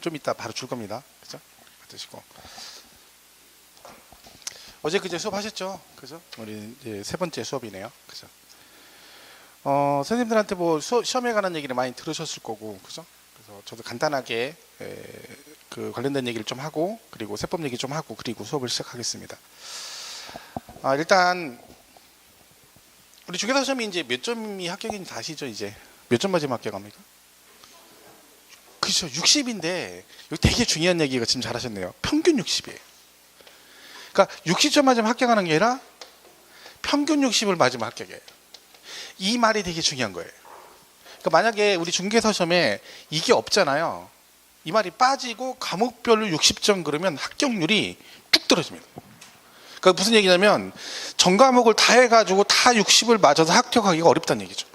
좀 이따 바로 줄 겁니다. 그죠? 받으시고. 어제 그제 수업하셨죠? 그죠? 우리 이제 세 번째 수업이네요. 그죠? 선생님들한테 뭐 시험에 관한 얘기를 많이 들으셨을 거고, 그죠? 그래서 저도 간단하게 그 관련된 얘기를 좀 하고, 그리고 세법 얘기 좀 하고, 그리고 수업을 시작하겠습니다. 일단 우리 중개사 시험이 이제 몇 점이 합격인지 아시죠? 이제 몇 점 맞으면 합격합니까? 그렇죠. 60인데 여기 되게 중요한 얘기가 지금 잘하셨네요. 평균 60이에요. 그러니까 60점 맞으면 합격하는 게 아니라 평균 60을 맞으면 합격이에요. 이 말이 되게 중요한 거예요. 그러니까 만약에 우리 중개사 시험에 이게 없잖아요. 이 말이 빠지고 과목별로 60점 그러면 합격률이 뚝 떨어집니다. 그러니까 무슨 얘기냐면 전 과목을 다 해가지고 다 60을 맞아서 합격하기가 어렵다는 얘기죠.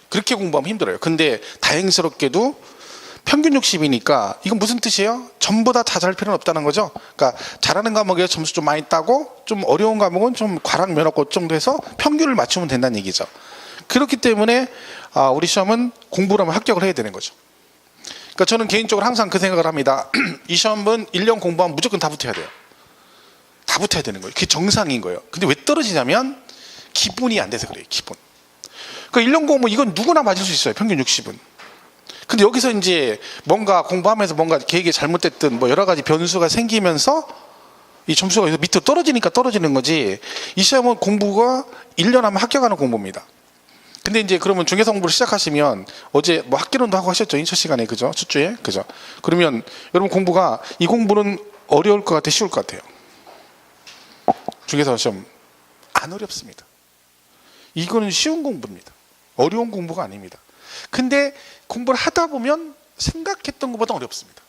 그렇게 공부하면 힘들어요. 근데 다행스럽게도 평균 60이니까 이건 무슨 뜻이에요? 전부 다 잘 필요는 없다는 거죠. 그러니까 잘하는 과목에 점수 좀 많이 따고 좀 어려운 과목은 좀 과락 면허권 정도 해서 평균을 맞추면 된다는 얘기죠. 그렇기 때문에 우리 시험은 공부를 하면 합격을 해야 되는 거죠. 그러니까 저는 개인적으로 항상 그 생각을 합니다. 이 시험은 1년 공부하면 무조건 다 붙어야 돼요. 다 붙어야 되는 거예요. 그게 정상인 거예요. 근데 왜 떨어지냐면 기본이 안 돼서 그래요. 기본. 그러니까 1년 공부 이건 누구나 맞을 수 있어요. 평균 60은. 근데 여기서 이제 뭔가 공부하면서 뭔가 계획이 잘못됐든 뭐 여러 가지 변수가 생기면서 이 점수가 밑으로 떨어지니까 떨어지는 거지, 이 시험은 공부가 1년 하면 합격하는 공부입니다. 근데 이제 그러면 중개사 공부를 시작하시면 어제 뭐 학기론도 하고 하셨죠? 첫 시간에. 그죠? 첫 주에. 그죠? 그러면 여러분 공부가 이 공부는 어려울 것 같아요? 쉬울 것 같아요? 중개사 시험 안 어렵습니다. 이거는 쉬운 공부입니다. 어려운 공부가 아닙니다. 근데 공부를 하다 보면 생각했던 것보다 어렵습니다.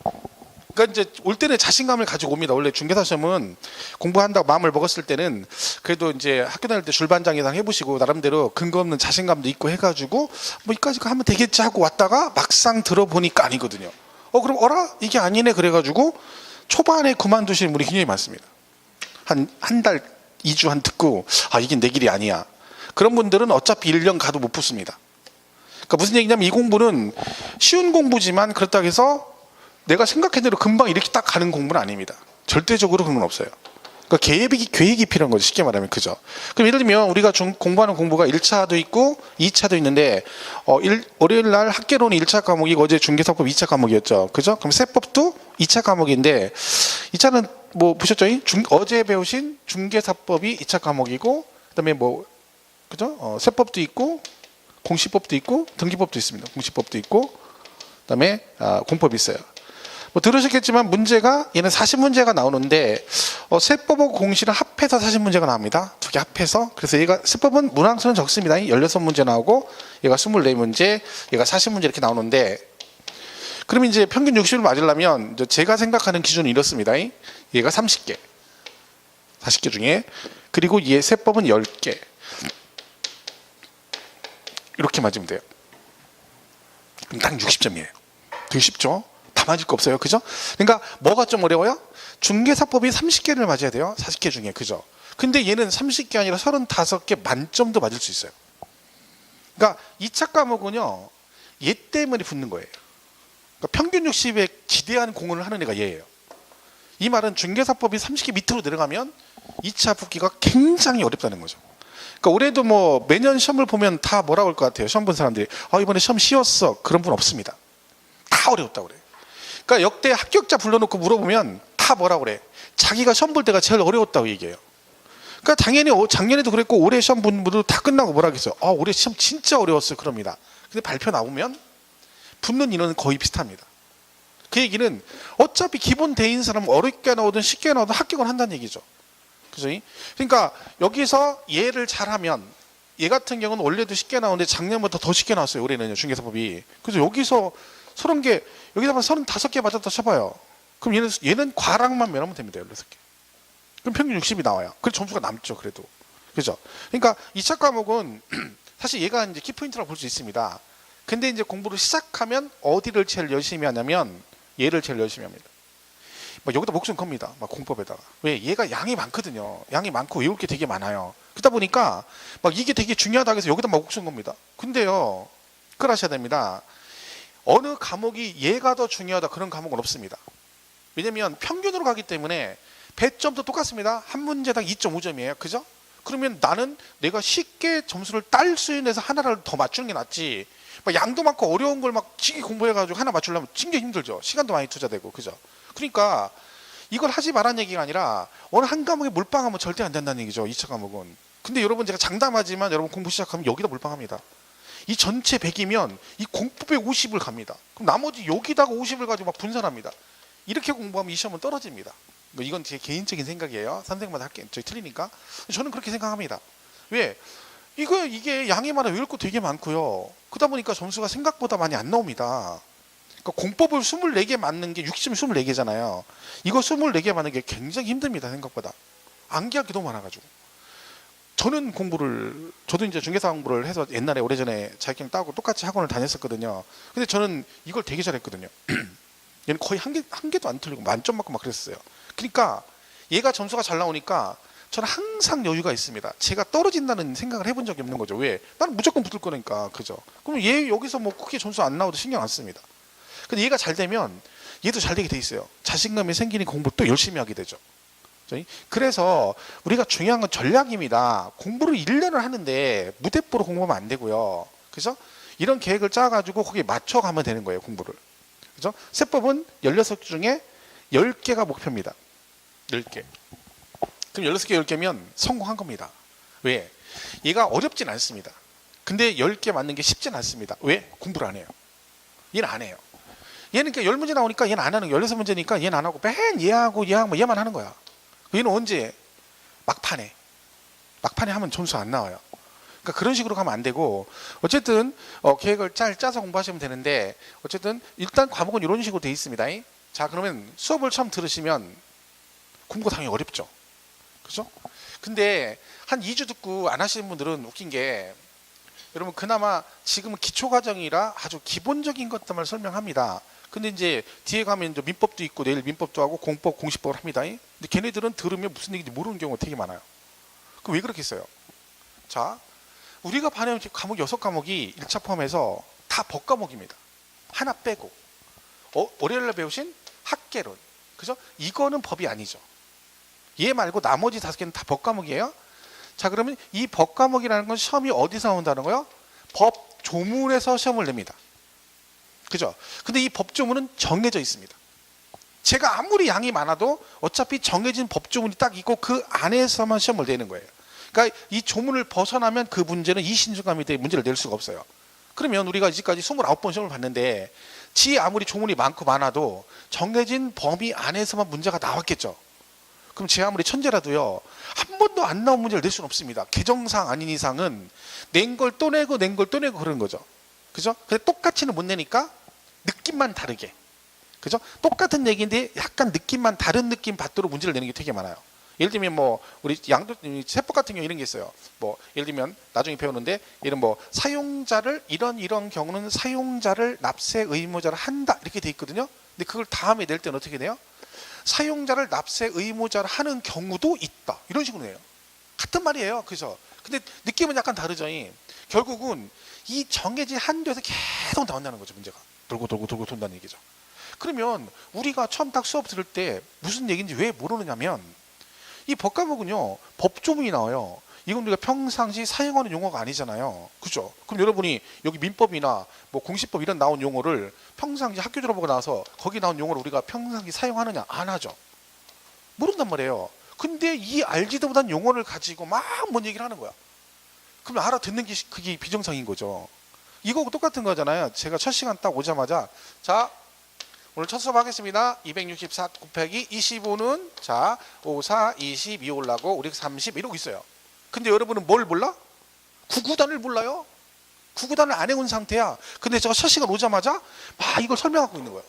그러니까 이제 올 때는 자신감을 가지고 옵니다. 원래 중개사 시험은 공부한다고 마음을 먹었을 때는 그래도 이제 학교 다닐 때 줄반장 이상 해보시고 나름대로 근거 없는 자신감도 있고 해가지고 뭐 이까지 하면 되겠지 하고 왔다가 막상 들어보니까 아니거든요. 그럼 어라? 이게 아니네. 그래가지고 초반에 그만두시는 분이 굉장히 많습니다. 한 달, 2주 한 듣고 이게 내 길이 아니야. 그런 분들은 어차피 1년 가도 못 붙습니다. 그러니까 무슨 얘기냐면 이 공부는 쉬운 공부지만 그렇다고 해서 내가 생각한 대로 금방 이렇게 딱 가는 공부는 아닙니다. 절대적으로 그런 건 없어요. 그러니까 계획이 필요한 거죠. 쉽게 말하면. 그죠? 그럼 예를 들면 우리가 공부하는 공부가 1차도 있고 2차도 있는데 월요일 날 학개론이 1차 과목이고 어제 중개사법 2차 과목이었죠. 그죠? 그럼 세법도 2차 과목인데 2차는 뭐 보셨죠? 어제 배우신 중개사법이 2차 과목이고 그다음에 뭐 그죠? 세법도 있고 공시법도 있고 등기법도 있습니다. 공시법도 있고 그다음에 공법이 있어요. 뭐 들으셨겠지만 문제가 얘는 40문제가 나오는데 세법하고 공시를 합해서 40문제가 나옵니다. 두 개 합해서. 그래서 얘가 세법은 문항수는 적습니다. 16문제 나오고 얘가 24문제, 얘가 40문제 이렇게 나오는데, 그러면 이제 평균 60을 맞으려면 제가 생각하는 기준은 이렇습니다. 얘가 30개, 40개 중에, 그리고 얘 세법은 10개. 이렇게 맞으면 돼요. 그럼 딱 60점이에요. 되게 쉽죠? 다 맞을 거 없어요. 그죠? 그러니까 뭐가 좀 어려워요? 중개사법이 30개를 맞아야 돼요. 40개 중에. 그죠? 근데 얘는 30개 아니라 35개 만점도 맞을 수 있어요. 그러니까 2차 과목은요, 얘 때문에 붙는 거예요. 그러니까 평균 60에 지대한 공헌을 하는 애가 얘예요. 이 말은 중개사법이 30개 밑으로 내려가면 2차 붙기가 굉장히 어렵다는 거죠. 그러니까 올해도 뭐 매년 시험을 보면 다 뭐라고 할 것 같아요. 시험 본 사람들이 이번에 시험 쉬웠어. 그런 분 없습니다. 다 어려웠다고 그래요. 그러니까 역대 합격자 불러놓고 물어보면 다 뭐라고 그래? 자기가 시험 볼 때가 제일 어려웠다고 얘기해요. 그러니까 당연히 작년에도 그랬고 올해 시험 본 분들도 다 끝나고 뭐라 하겠어요? 올해 시험 진짜 어려웠어요. 그럽니다. 근데 발표 나오면 붙는 인원은 거의 비슷합니다. 그 얘기는 어차피 기본 대인 사람은 어렵게 나오든 쉽게 나오든 합격을 한다는 얘기죠. 그죠? 그러니까 여기서 얘를 잘하면, 얘 같은 경우는 원래도 쉽게 나오는데 작년보다 더 쉽게 나왔어요. 올해는요, 중개사법이. 그래서 여기서 30개, 여기서 한 35개 맞았다 쳐봐요. 그럼 얘는 과락만 면하면 됩니다. 16개. 그럼 평균 60이 나와요. 그래서 점수가 남죠, 그래도. 그죠? 그러니까 2차 과목은 사실 얘가 이제 키포인트라고 볼 수 있습니다. 근데 이제 공부를 시작하면 어디를 제일 열심히 하냐면 얘를 제일 열심히 합니다. 여기다 목숨 겁니다. 공법에다가. 왜? 얘가 양이 많거든요. 양이 많고 외울 게 되게 많아요. 그러다 보니까 이게 되게 중요하다고 해서 여기다 목숨 겁니다. 근데요, 그걸 하셔야 됩니다. 어느 과목이 얘가 더 중요하다 그런 과목은 없습니다. 왜냐면 평균으로 가기 때문에 배점도 똑같습니다. 한 문제당 2.5점이에요. 그죠? 그러면 나는 내가 쉽게 점수를 딸 수 있는 데서 하나를 더 맞추는 게 낫지. 막 양도 많고 어려운 걸 막 지기 공부해가지고 하나 맞추려면 진짜 힘들죠. 시간도 많이 투자되고. 그죠? 그러니까 이걸 하지 말라는 얘기가 아니라 어느 한 과목에 몰빵하면 절대 안 된다는 얘기죠. 2차 과목은. 근데 여러분 제가 장담하지만 여러분 공부 시작하면 여기다 몰빵합니다. 이 전체 100이면 이 공법에 50을 갑니다. 그럼 나머지 여기다가 50을 가지고 막 분산합니다. 이렇게 공부하면 이 시험은 떨어집니다. 뭐 이건 제 개인적인 생각이에요. 선생님마다 할게 저희 틀리니까. 저는 그렇게 생각합니다. 왜? 이게 양이 많아 외울 거 되게 많고요. 그러다 보니까 점수가 생각보다 많이 안 나옵니다. 그러니까 공법을 24개 맞는 게 60점 24개잖아요. 이거 24개 맞는 게 굉장히 힘듭니다. 생각보다. 암기할 게 너무 많아가지고. 저도 이제 중개사 공부를 해서 옛날에 오래전에 자격증 따고 똑같이 학원을 다녔었거든요. 근데 저는 이걸 되게 잘했거든요. 얘는 거의 한 개도 안 틀리고 만점 맞고 막 그랬어요. 그러니까 얘가 점수가 잘 나오니까 저는 항상 여유가 있습니다. 제가 떨어진다는 생각을 해본 적이 없는 거죠. 왜? 나는 무조건 붙을 거니까. 그죠? 그럼 얘 여기서 뭐 크게 점수 안 나와도 신경 안 씁니다. 근데 얘가 잘 되면 얘도 잘 되게 돼 있어요. 자신감이 생기니 공부 또 열심히 하게 되죠. 그래서 우리가 중요한 건 전략입니다. 공부를 1년을 하는데 무대뽀로 공부하면 안 되고요. 그죠? 이런 계획을 짜가지고 거기에 맞춰가면 되는 거예요. 공부를. 그죠? 세법은 16개 중에 10개가 목표입니다. 10개. 그럼 16개 10개면 성공한 겁니다. 왜? 얘가 어렵진 않습니다. 근데 10개 맞는 게 쉽진 않습니다. 왜? 공부를 안 해요. 얘는 안 해요. 얘는 그러니까 10문제 나오니까 얘는 안 하는 거예요. 16문제니까 얘는 안 하고 맨 얘하고 얘만 하는 거야. 얘는 언제? 막판에 하면 점수 안 나와요. 그러니까 그런 식으로 가면 안 되고 어쨌든 계획을 짜서 공부하시면 되는데 어쨌든 일단 과목은 이런 식으로 돼 있습니다. 자 그러면 수업을 처음 들으시면 공부가 당연히 어렵죠. 그죠? 근데 한 2주 듣고 안 하시는 분들은 웃긴 게 여러분 그나마 지금은 기초과정이라 아주 기본적인 것들만 설명합니다. 근데 이제 뒤에 가면 이제 민법도 있고 내일 민법도 하고 공법, 공시법을 합니다. 근데 걔네들은 들으면 무슨 얘기인지 모르는 경우가 되게 많아요. 그럼 왜 그렇게 써요? 자, 우리가 반영 과목 6과목이 1차 포함해서 다 법과목입니다. 하나 빼고. 월요일날 배우신 학계론. 그죠? 이거는 법이 아니죠. 얘 말고 나머지 5개는 다 법과목이에요. 자, 그러면 이 법과목이라는 건 시험이 어디서 나온다는 거예요? 법 조문에서 시험을 냅니다. 그죠? 근데 이 법조문은 정해져 있습니다. 제가 아무리 양이 많아도 어차피 정해진 법조문이 딱 있고 그 안에서만 시험을 내는 거예요. 그러니까 이 조문을 벗어나면 그 문제는 이신중감이 돼 문제를 낼 수가 없어요. 그러면 우리가 이제까지 29번 시험을 봤는데 지 아무리 조문이 많고 많아도 정해진 범위 안에서만 문제가 나왔겠죠. 그럼 제 아무리 천재라도요 한 번도 안 나온 문제를 낼 수는 없습니다. 개정상 아닌 이상은 낸 걸 또 내고 그런 거죠. 그죠? 근데 똑같이는 못 내니까 느낌만 다르게. 그죠? 똑같은 얘기인데 약간 느낌만 다른 느낌 받도록 문제를 내는 게 되게 많아요. 예를 들면 뭐 우리 세법 같은 경우 이런 게 있어요. 뭐 예를 들면 나중에 배우는데 이런 뭐 사용자를 이런 경우는 사용자를 납세 의무자를 한다 이렇게 돼 있거든요. 근데 그걸 다음에 낼 때는 어떻게 돼요? 사용자를 납세 의무자를 하는 경우도 있다. 이런 식으로 해요. 같은 말이에요. 그죠? 근데 느낌은 약간 다르죠. 결국은 이 정해진 한도에서 계속 나온다는 거죠. 문제가. 돌고 돈다는 얘기죠. 그러면 우리가 처음 딱 수업 들을 때 무슨 얘기인지 왜 모르느냐면 이 법과목은요. 법조문이 나와요. 이건 우리가 평상시 사용하는 용어가 아니잖아요. 그죠? 그럼 여러분이 여기 민법이나 뭐 공시법 이런 나온 용어를 평상시 학교 졸업하고 나서 거기 나온 용어를 우리가 평상시 사용하느냐? 안 하죠. 모른단 말이에요. 근데 이 알지도 못한 용어를 가지고 막 뭔 얘기를 하는 거야. 그럼 알아듣는 게 그게 비정상인 거죠. 이거 똑같은 거잖아요. 제가 첫 시간 딱 오자마자 자 오늘 첫 수업 하겠습니다. 264 곱하기 25는 자 5, 4, 22 올라고 우리 30 이러고 있어요. 근데 여러분은 뭘 몰라? 구구단을 몰라요. 구구단을 안 해온 상태야. 근데 제가 첫 시간 오자마자 막 이걸 설명하고 있는 거예요.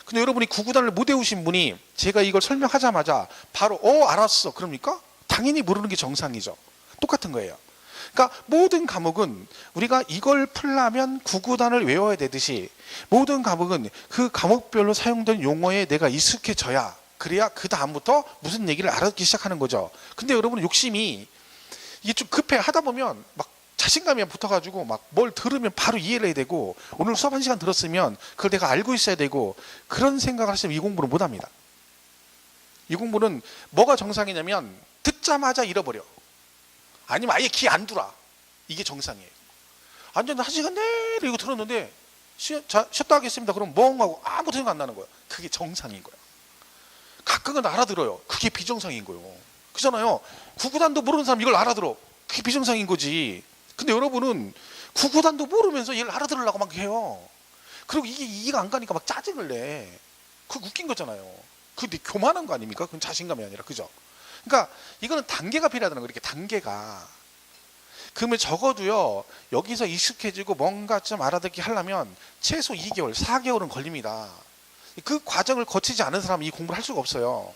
근데 여러분이 구구단을 못 외우신 분이 제가 이걸 설명하자마자 바로 알았어. 그럽니까? 당연히 모르는 게 정상이죠. 똑같은 거예요. 그러니까 모든 과목은 우리가 이걸 풀려면 구구단을 외워야 되듯이 모든 과목은 그 과목별로 사용된 용어에 내가 익숙해져야 그래야 그 다음부터 무슨 얘기를 알아듣기 시작하는 거죠. 근데 여러분은 욕심이 이게 좀 급해 하다 보면 막 자신감이 붙어가지고 막 뭘 들으면 바로 이해를 해야 되고, 오늘 수업 1시간 들었으면 그걸 내가 알고 있어야 되고, 그런 생각을 하시면 이 공부는 못합니다. 이 공부는 뭐가 정상이냐면 듣자마자 잃어버려. 아니면 아예 귀 안 들어. 이게 정상이에요. 완전 1시간 내내 이거 들었는데 쉬었다 하겠습니다. 그럼 멍하고 아무 생각 안 나는 거야. 그게 정상인 거야. 가끔은 알아들어요. 그게 비정상인 거예요. 그잖아요. 구구단도 모르는 사람 이걸 알아들어. 그게 비정상인 거지. 근데 여러분은 구구단도 모르면서 얘를 알아들으려고 막 해요. 그리고 이게 이해가 안 가니까 막 짜증을 내. 그거 웃긴 거잖아요. 그게 교만한 거 아닙니까? 그건 자신감이 아니라. 그죠? 그러니까 이거는 단계가 필요하다는 거예요. 이렇게 단계가. 그러면 적어도요, 여기서 익숙해지고 뭔가 좀 알아듣기 하려면 최소 2개월, 4개월은 걸립니다. 그 과정을 거치지 않은 사람은 이 공부를 할 수가 없어요.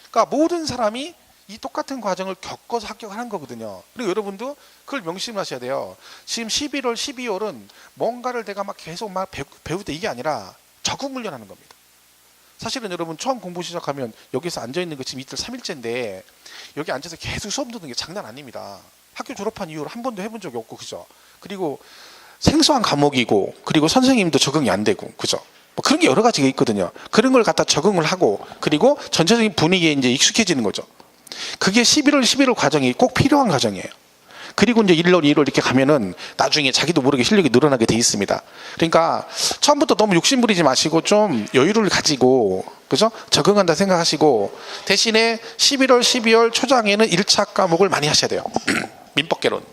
그러니까 모든 사람이 이 똑같은 과정을 겪어서 합격하는 거거든요. 그리고 여러분도 그걸 명심하셔야 돼요. 지금 11월, 12월은 뭔가를 내가 막 계속 막 배울 때 이게 아니라 적응 훈련하는 겁니다. 사실은 여러분 처음 공부 시작하면 여기서 앉아있는 거 지금 이틀 3일째인데 여기 앉아서 계속 수업 듣는 게 장난 아닙니다. 학교 졸업한 이후로 한 번도 해본 적이 없고, 그죠? 그리고 생소한 과목이고, 그리고 선생님도 적응이 안 되고, 그죠? 뭐 그런 게 여러 가지가 있거든요. 그런 걸 갖다 적응을 하고, 그리고 전체적인 분위기에 이제 익숙해지는 거죠. 그게 11월, 11월 과정이 꼭 필요한 과정이에요. 그리고 이제 1월, 2월 이렇게 가면은 나중에 자기도 모르게 실력이 늘어나게 돼 있습니다. 그러니까 처음부터 너무 욕심 부리지 마시고 좀 여유를 가지고, 그죠? 적응한다 생각하시고, 대신에 11월, 12월 초장에는 1차 과목을 많이 하셔야 돼요. 민법개론.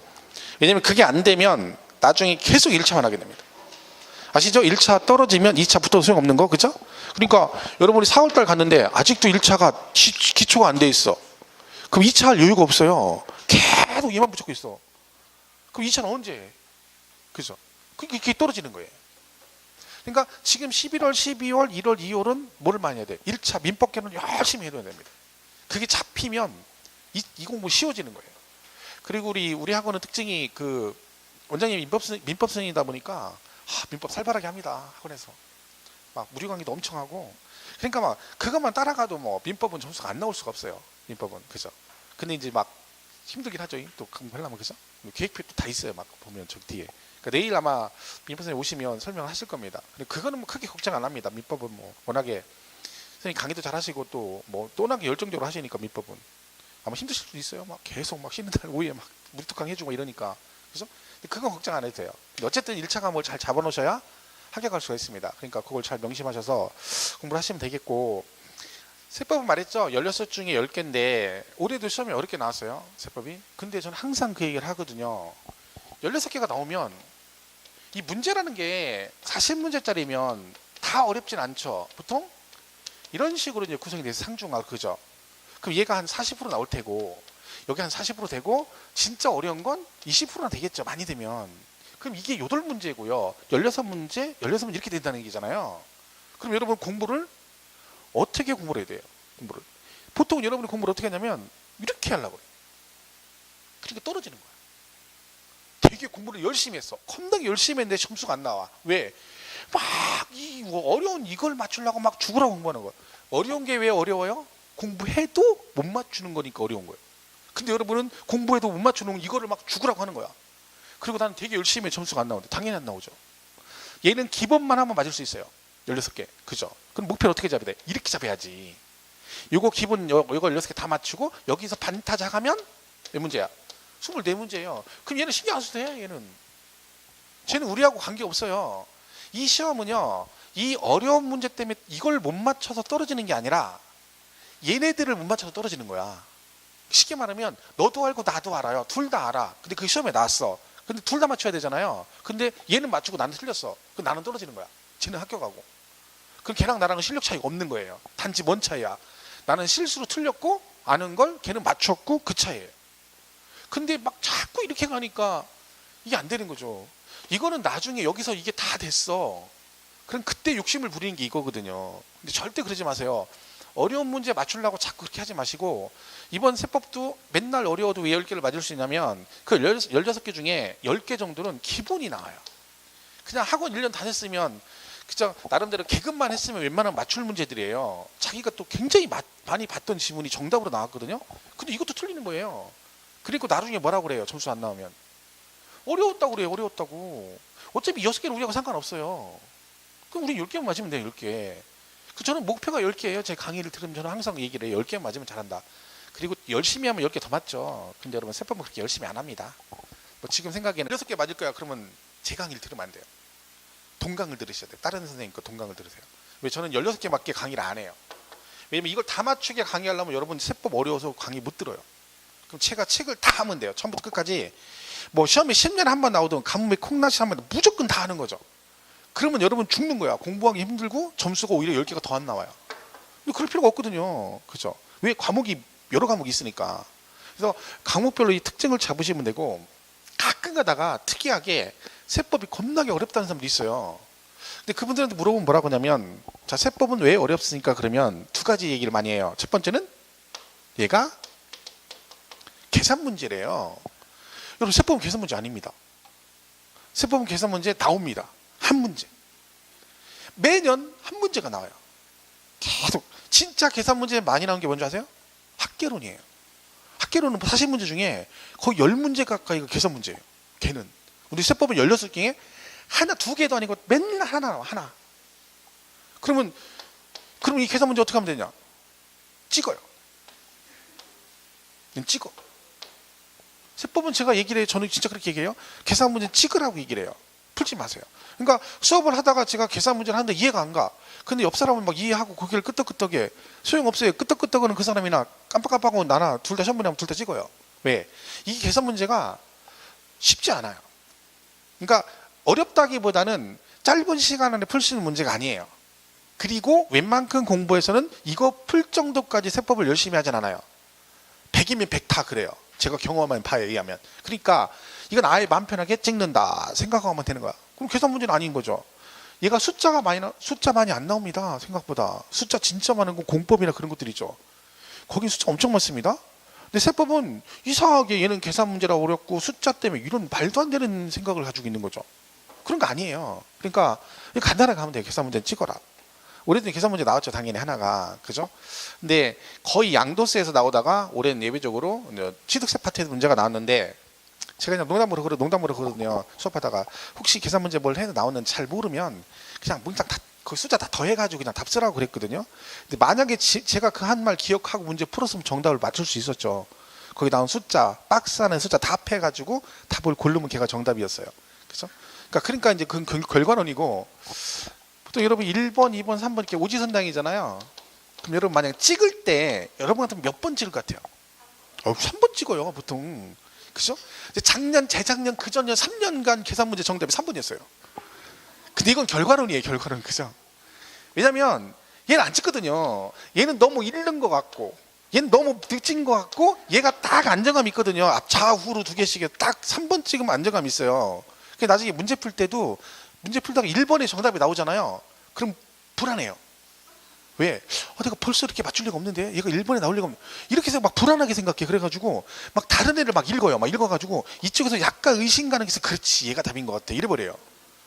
왜냐면 그게 안 되면 나중에 계속 1차만 하게 됩니다. 아시죠? 1차 떨어지면 2차 붙어도 소용없는 거, 그죠? 그러니까 여러분이 4월달 갔는데 아직도 1차가 기초가 안 돼 있어. 그럼 2차 할 여유가 없어요. 계속 얘만 붙잡고 있어. 그럼 2차는 언제 해? 그죠? 그게 떨어지는 거예요. 그러니까 지금 11월, 12월, 1월, 2월은 뭐를 많이 해야 돼? 1차 민법개론 열심히 해둬야 됩니다. 그게 잡히면 이 공부 쉬워지는 거예요. 그리고 우리 학원은 특징이 그 원장님이 민법생이다 보니까 민법 살벌하게 합니다. 학원에서 막 무료 강의도 엄청 하고, 그러니까 막 그것만 따라가도 뭐 민법은 점수가 안 나올 수가 없어요. 민법은. 그죠? 근데 이제 막 힘들긴 하죠. 또 공부하려면. 그죠? 계획표도 다 있어요. 막 보면 저기 뒤에. 그러니까 내일 아마 민법선생님 오시면 설명을 하실 겁니다. 근데 그거는 뭐 크게 걱정 안 합니다. 민법은 뭐 워낙에 선생님 강의도 잘 하시고 또 뭐 또나게 열정적으로 하시니까 민법은 아마 힘드실 수도 있어요. 막 계속 막 쉬는 날 오후에 막 물특강 해주고 이러니까. 그죠? 근데 그건 걱정 안 해도 돼요. 근데 어쨌든 1차 과목을 잘 잡아놓으셔야 합격할 수가 있습니다. 그러니까 그걸 잘 명심하셔서 공부를 하시면 되겠고, 세법은 말했죠. 16 중에 10개인데 올해도 시험이 어렵게 나왔어요. 세법이. 근데 저는 항상 그 얘기를 하거든요. 16개가 나오면 이 문제라는 게 40문제짜리면 다 어렵진 않죠. 보통 이런 식으로 이제 구성이 돼서 상중하고, 그죠? 그럼 얘가 한 40% 나올 테고, 여기 한 40% 되고, 진짜 어려운 건 20%나 되겠죠. 많이 되면. 그럼 이게 8문제고요. 16문제 이렇게 된다는 얘기잖아요. 그럼 여러분 공부를 어떻게 공부를 해야 돼요? 공부를. 보통 여러분이 공부를 어떻게 하냐면 이렇게 하려고 해요. 그러니까 떨어지는 거야. 되게 공부를 열심히 했어. 겁나게 열심히 했는데 점수가 안 나와. 왜? 막 이 어려운 이걸 맞추려고 막 죽으라고 공부하는 거야. 어려운 게 왜 어려워요? 공부해도 못 맞추는 거니까 어려운 거예요. 근데 여러분은 공부해도 못 맞추는 이거를 막 죽으라고 하는 거야. 그리고 나는 되게 열심히 해 점수가 안 나오는데 당연히 안 나오죠. 얘는 기본만 하면 맞을 수 있어요. 16개. 그죠? 그럼 목표를 어떻게 잡아야 돼? 이렇게 잡아야지. 요거 기본 요거 16개 다 맞추고 여기서 반타작하면 몇 문제야? 24문제예요. 그럼 얘는 신경 안 써도 돼. 얘는. 쟤는 우리하고 관계없어요. 이 시험은요. 이 어려운 문제 때문에 이걸 못 맞춰서 떨어지는 게 아니라 얘네들을 못 맞춰서 떨어지는 거야. 쉽게 말하면 너도 알고 나도 알아요. 둘 다 알아. 근데 그 시험에 나왔어. 근데 둘 다 맞춰야 되잖아요. 근데 얘는 맞추고 나는 틀렸어. 그럼 나는 떨어지는 거야. 쟤는 합격하고. 그럼 걔랑 나랑은 실력 차이가 없는 거예요. 단지 뭔 차이야? 나는 실수로 틀렸고 아는 걸 걔는 맞췄고 그 차이예요. 근데 막 자꾸 이렇게 가니까 이게 안 되는 거죠. 이거는 나중에 여기서 이게 다 됐어. 그럼 그때 욕심을 부리는 게 이거거든요. 근데 절대 그러지 마세요. 어려운 문제 맞추려고 자꾸 그렇게 하지 마시고, 이번 세법도 맨날 어려워도 왜 10개를 맞을 수 있냐면 그 16개 중에 10개 정도는 기본이 나와요. 그냥 학원 1년 다녔으면 그냥 나름대로 개근만 했으면 웬만하면 맞출 문제들이에요. 자기가 또 굉장히 많이 봤던 지문이 정답으로 나왔거든요. 근데 이것도 틀리는 거예요. 그리고 나중에 뭐라고 그래요? 점수 안 나오면. 어려웠다고 그래요. 어려웠다고. 어차피 6개는 우리하고 상관없어요. 그럼 우리 10개만 맞으면 돼요. 10개. 저는 목표가 10개예요. 제 강의를 들으면 저는 항상 얘기를 해요. 10개만 맞으면 잘한다. 그리고 열심히 하면 10개 더 맞죠. 근데 여러분 세법은 그렇게 열심히 안 합니다. 뭐 지금 생각에는 6개 맞을 거야. 그러면 제 강의를 들으면 안 돼요. 동강을 들으셔야 돼요. 다른 선생님 거 동강을 들으세요. 왜 저는 16개밖에 강의를 안 해요. 왜냐면 이걸 다 맞추게 강의하려면 여러분 세법 어려워서 강의 못 들어요. 그럼 제가 책을 다 하면 돼요. 처음부터 끝까지. 뭐 시험에 10년에 한 번 나오든 가뭄에 콩나시 한 번 무조건 다 하는 거죠. 그러면 여러분 죽는 거야. 공부하기 힘들고 점수가 오히려 10개가 더 안 나와요. 근데 그럴 필요가 없거든요. 그죠? 왜? 과목이 여러 과목이 있으니까. 그래서 과목별로 이 특징을 잡으시면 되고, 가끔 가다가 특이하게 세법이 겁나게 어렵다는 사람들이 있어요. 근데 그분들한테 물어보면 뭐라고 하냐면, 자, 세법은 왜 어렵습니까? 그러면 두 가지 얘기를 많이 해요. 첫 번째는 얘가 계산 문제래요. 여러분 세법은 계산 문제 아닙니다. 세법은 계산 문제 나옵니다. 한 문제. 매년 한 문제가 나와요. 계속. 진짜 계산 문제 많이 나오는 게 뭔지 아세요? 학계론이에요. 학계론은 사실 문제 중에 거의 10문제 가까이가 계산 문제예요. 걔는. 우리 세법은 16개에 하나, 2개도 아니고 맨날 하나 나와. 하나. 그럼 이 계산 문제 어떻게 하면 되냐? 찍어요. 찍어. 세법은 제가 얘기를 해요. 저는 진짜 그렇게 얘기해요. 계산 문제 찍으라고 얘기를 해요. 풀지 마세요. 그러니까 수업을 하다가 제가 계산 문제를 하는데 이해가 안 가. 근데 옆 사람은 막 이해하고 고개를 끄덕끄덕해. 소용없어요. 끄덕끄덕은 그 사람이나 깜빡깜빡하고 나나 둘 다 시험 문제 하면 둘 다 찍어요. 왜? 이게 계산 문제가 쉽지 않아요. 그러니까 어렵다기보다는 짧은 시간 안에 풀 수 있는 문제가 아니에요. 그리고 웬만큼 공부해서는 이거 풀 정도까지 세법을 열심히 하진 않아요. 100이면 100 다 그래요. 제가 경험한 바에 의하면. 그러니까 이건 아예 마음 편하게 찍는다 생각하면 되는 거야. 그럼 계산 문제는 아닌 거죠. 얘가 숫자 많이 안 나옵니다. 생각보다. 숫자 진짜 많은 건 공법이나 그런 것들이죠. 거긴 숫자 엄청 많습니다. 근데 세법은 이상하게 얘는 계산 문제라 어렵고 숫자 때문에 이런 말도 안 되는 생각을 가지고 있는 거죠. 그런 거 아니에요. 그러니까 간단하게 하면 돼요. 계산 문제는 찍어라. 올해도 계산 문제 나왔죠. 당연히 하나가. 그죠? 근데 거의 양도세에서 나오다가 올해는 예외적으로 취득세 파트에서 문제가 나왔는데, 제가 그냥 농담으로 그러거든요. 수업하다가 혹시 계산 문제 뭘 해서 나오는지 잘 모르면 그냥 문장 다 그 숫자 다 더해가지고 그냥 답 쓰라고 그랬거든요. 근데 만약에 제가 그 한 말 기억하고 문제 풀었으면 정답을 맞출 수 있었죠. 거기 나온 숫자, 박스 안에 숫자 다 합해가지고 답을 고르면 걔가 정답이었어요. 그죠? 그러니까 이제 그 결과론이고, 보통 여러분 1번, 2번, 3번 이렇게 오지선당이잖아요. 그럼 여러분 만약에 찍을 때 여러분 같으면 몇 번 찍을 것 같아요? 3번 찍어요, 보통. 그죠? 작년, 재작년, 그전년 3년간 계산 문제 정답이 3번이었어요. 근데 이건 결과론이에요, 결과론. 그죠? 왜냐면 얘는 안 찍거든요. 얘는 너무 잃는 것 같고, 얘는 너무 늦은 것 같고, 얘가 딱 안정감이 있거든요. 앞, 좌우로 2개씩에 딱 3번 찍으면 안정감이 있어요. 그러니까 나중에 문제 풀 때도 문제 풀다가 1번에 정답이 나오잖아요. 그럼 불안해요. 왜? 내가 벌써 이렇게 맞출 리가 없는데? 얘가 1번에 나올 리가 없는데? 이렇게 해서 막 불안하게 생각해. 그래가지고 막 다른 애를 막 읽어요. 막 읽어가지고 이쪽에서 약간 의심 가는 게 있어. 그렇지, 얘가 답인 것 같아. 이래버려요.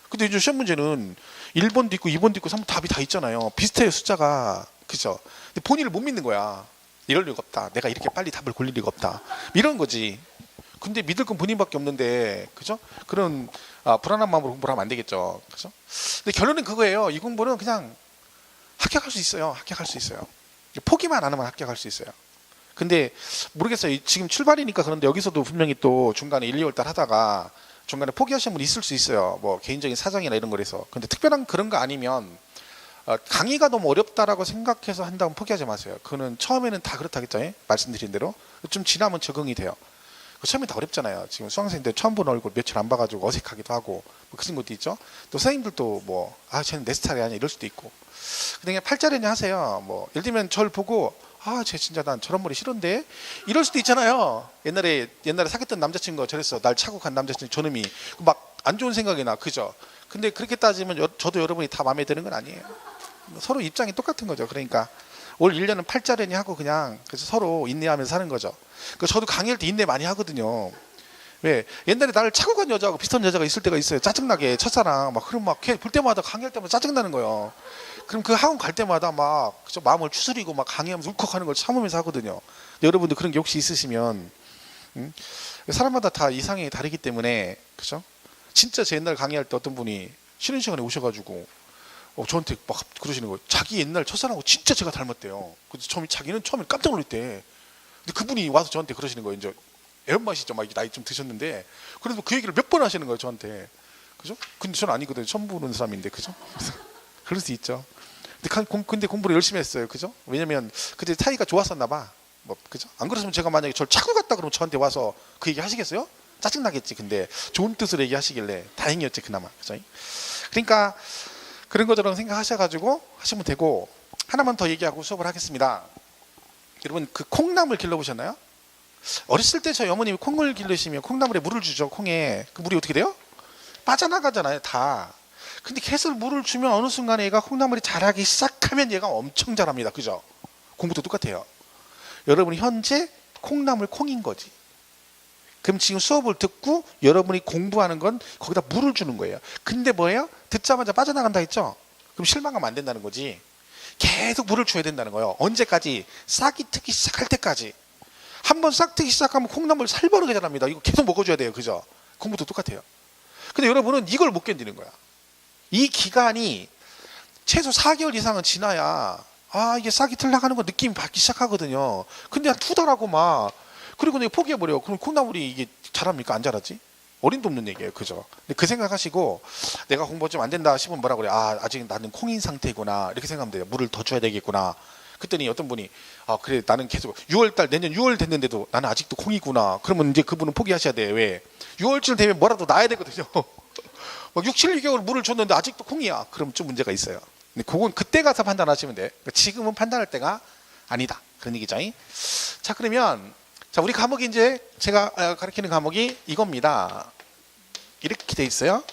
근데 요즘 시험 문제는 1번도 있고 2번도 있고 3번 답이 다 있잖아요. 비슷해요, 숫자가. 그죠? 근데 본인을 못 믿는 거야. 이럴 리가 없다. 내가 이렇게 빨리 답을 골릴 리가 없다. 이런 거지. 근데 믿을 건 본인밖에 없는데, 그죠? 그런 불안한 마음으로 공부를 하면 안 되겠죠. 그죠? 근데 결론은 그거예요. 이 공부는 그냥 합격할 수 있어요. 합격할 수 있어요. 포기만 안 하면 합격할 수 있어요. 근데 모르겠어요. 지금 출발이니까 그런데 여기서도 분명히 또 중간에 1, 2월 달 하다가 중간에 포기하시는 분이 있을 수 있어요. 뭐 개인적인 사정이나 이런 거라서. 근데 특별한 그런 거 아니면 강의가 너무 어렵다라고 생각해서 한다면 포기하지 마세요. 그거는 처음에는 다 그렇다겠죠. 말씀드린 대로. 좀 지나면 적응이 돼요. 처음에 다 어렵잖아요. 지금 수강생들 처음 본 얼굴 며칠 안 봐가지고 어색하기도 하고 뭐 그런 것도 있죠. 또 선생님들도 뭐 쟤는 내 스타일이 아니야 이럴 수도 있고. 근데 그냥 팔자련이 하세요. 뭐 예를 들면 저를 보고 쟤 진짜 난 저런 머리 싫은데 이럴 수도 있잖아요. 옛날에 사귀었던 남자친구가 저랬어. 날 차고 간 남자친구 저놈이 막 안 좋은 생각이 나. 그죠? 근데 그렇게 따지면 저도 여러분이 다 마음에 드는 건 아니에요. 서로 입장이 똑같은 거죠. 그러니까 올 1년은 팔자련이 하고 그냥 그래서 서로 인내하면서 사는 거죠. 저도 강의할 때 인내 많이 하거든요. 왜? 옛날에 나를 차고 간 여자하고 비슷한 여자가 있을 때가 있어요. 짜증나게 첫사랑 막 그럼 막 볼 때마다 강의할 때마다 짜증나는 거예요. 그럼 그 학원 갈 때마다 막 마음을 추스리고 막 강의하면서 울컥하는 걸 참으면서 하거든요. 여러분들 그런 게 혹시 있으시면 사람마다 다 이상이 다르기 때문에 그죠? 진짜 제 옛날 강의할 때 어떤 분이 쉬는 시간에 오셔가지고 저한테 막 그러시는 거예요. 자기 옛날 첫사랑하고 진짜 제가 닮았대요. 그래서 자기는 처음에 깜짝 놀랐대. 근데 그분이 와서 저한테 그러시는 거예요. 이제 애엄마시죠. 막 나이 좀 드셨는데 그래도 그 얘기를 몇 번 하시는 거예요, 저한테. 그죠? 근데 저는 아니거든요. 처음 보는 사람인데, 그죠? 그럴 수 있죠. 근데 공부를 열심히 했어요, 그죠? 왜냐면 그때 사이가 좋았었나 봐. 뭐, 그죠? 안 그랬으면 제가 만약에 저를 차고 갔다 그러면 저한테 와서 그 얘기 하시겠어요? 짜증 나겠지. 근데 좋은 뜻으로 얘기하시길래 다행이었지, 그나마. 그죠? 그러니까 그런 것처럼 생각하셔가지고 하시면 되고, 하나만 더 얘기하고 수업을 하겠습니다. 여러분, 그 콩나물 길러보셨나요? 어렸을 때 저희 어머님이 콩을 기르시면 콩나물에 물을 주죠. 콩에. 그 물이 어떻게 돼요? 빠져나가잖아요, 다. 근데 계속 물을 주면 어느 순간에 얘가 콩나물이 자라기 시작하면 얘가 엄청 자랍니다. 그죠? 공부도 똑같아요. 여러분이 현재 콩나물 콩인 거지. 그럼 지금 수업을 듣고 여러분이 공부하는 건 거기다 물을 주는 거예요. 근데 뭐예요? 듣자마자 빠져나간다 했죠? 그럼 실망하면 안 된다는 거지. 계속 물을 줘야 된다는 거예요. 언제까지? 싹이 트기 시작할 때까지. 한번 싹 트기 시작하면 콩나물 살벌하게 자랍니다. 이거 계속 먹어줘야 돼요. 그죠? 공부도 똑같아요. 근데 여러분은 이걸 못 견디는 거야. 이 기간이 최소 4개월 이상은 지나야 이게 싹이 틀나가는 거 느낌이 받기 시작하거든요. 근데 한 2달하고 막 그리고 내가 포기해버려요. 그럼 콩나물이 이게 자랍니까? 안 자라지? 어림도 없는 얘기예요. 그죠? 근데 그 생각하시고 내가 공부 좀 안 된다 싶으면 뭐라 그래? 아직 나는 콩인 상태구나. 이렇게 생각하면 돼요. 물을 더 줘야 되겠구나. 그랬더니 어떤 분이 그래 나는 계속 6월달 내년 6월 됐는데도 나는 아직도 콩이구나. 그러면 이제 그분은 포기하셔야 돼요. 왜? 6월쯤 되면 뭐라도 나야 되거든요. 막 6, 7개월 물을 줬는데 아직도 콩이야. 그럼 좀 문제가 있어요. 근데 그건 그때 가서 판단하시면 돼. 지금은 판단할 때가 아니다. 그런 얘기죠. 자, 그러면 우리 과목이 이제 제가 가르치는 과목이 이겁니다. 이렇게 돼 있어요.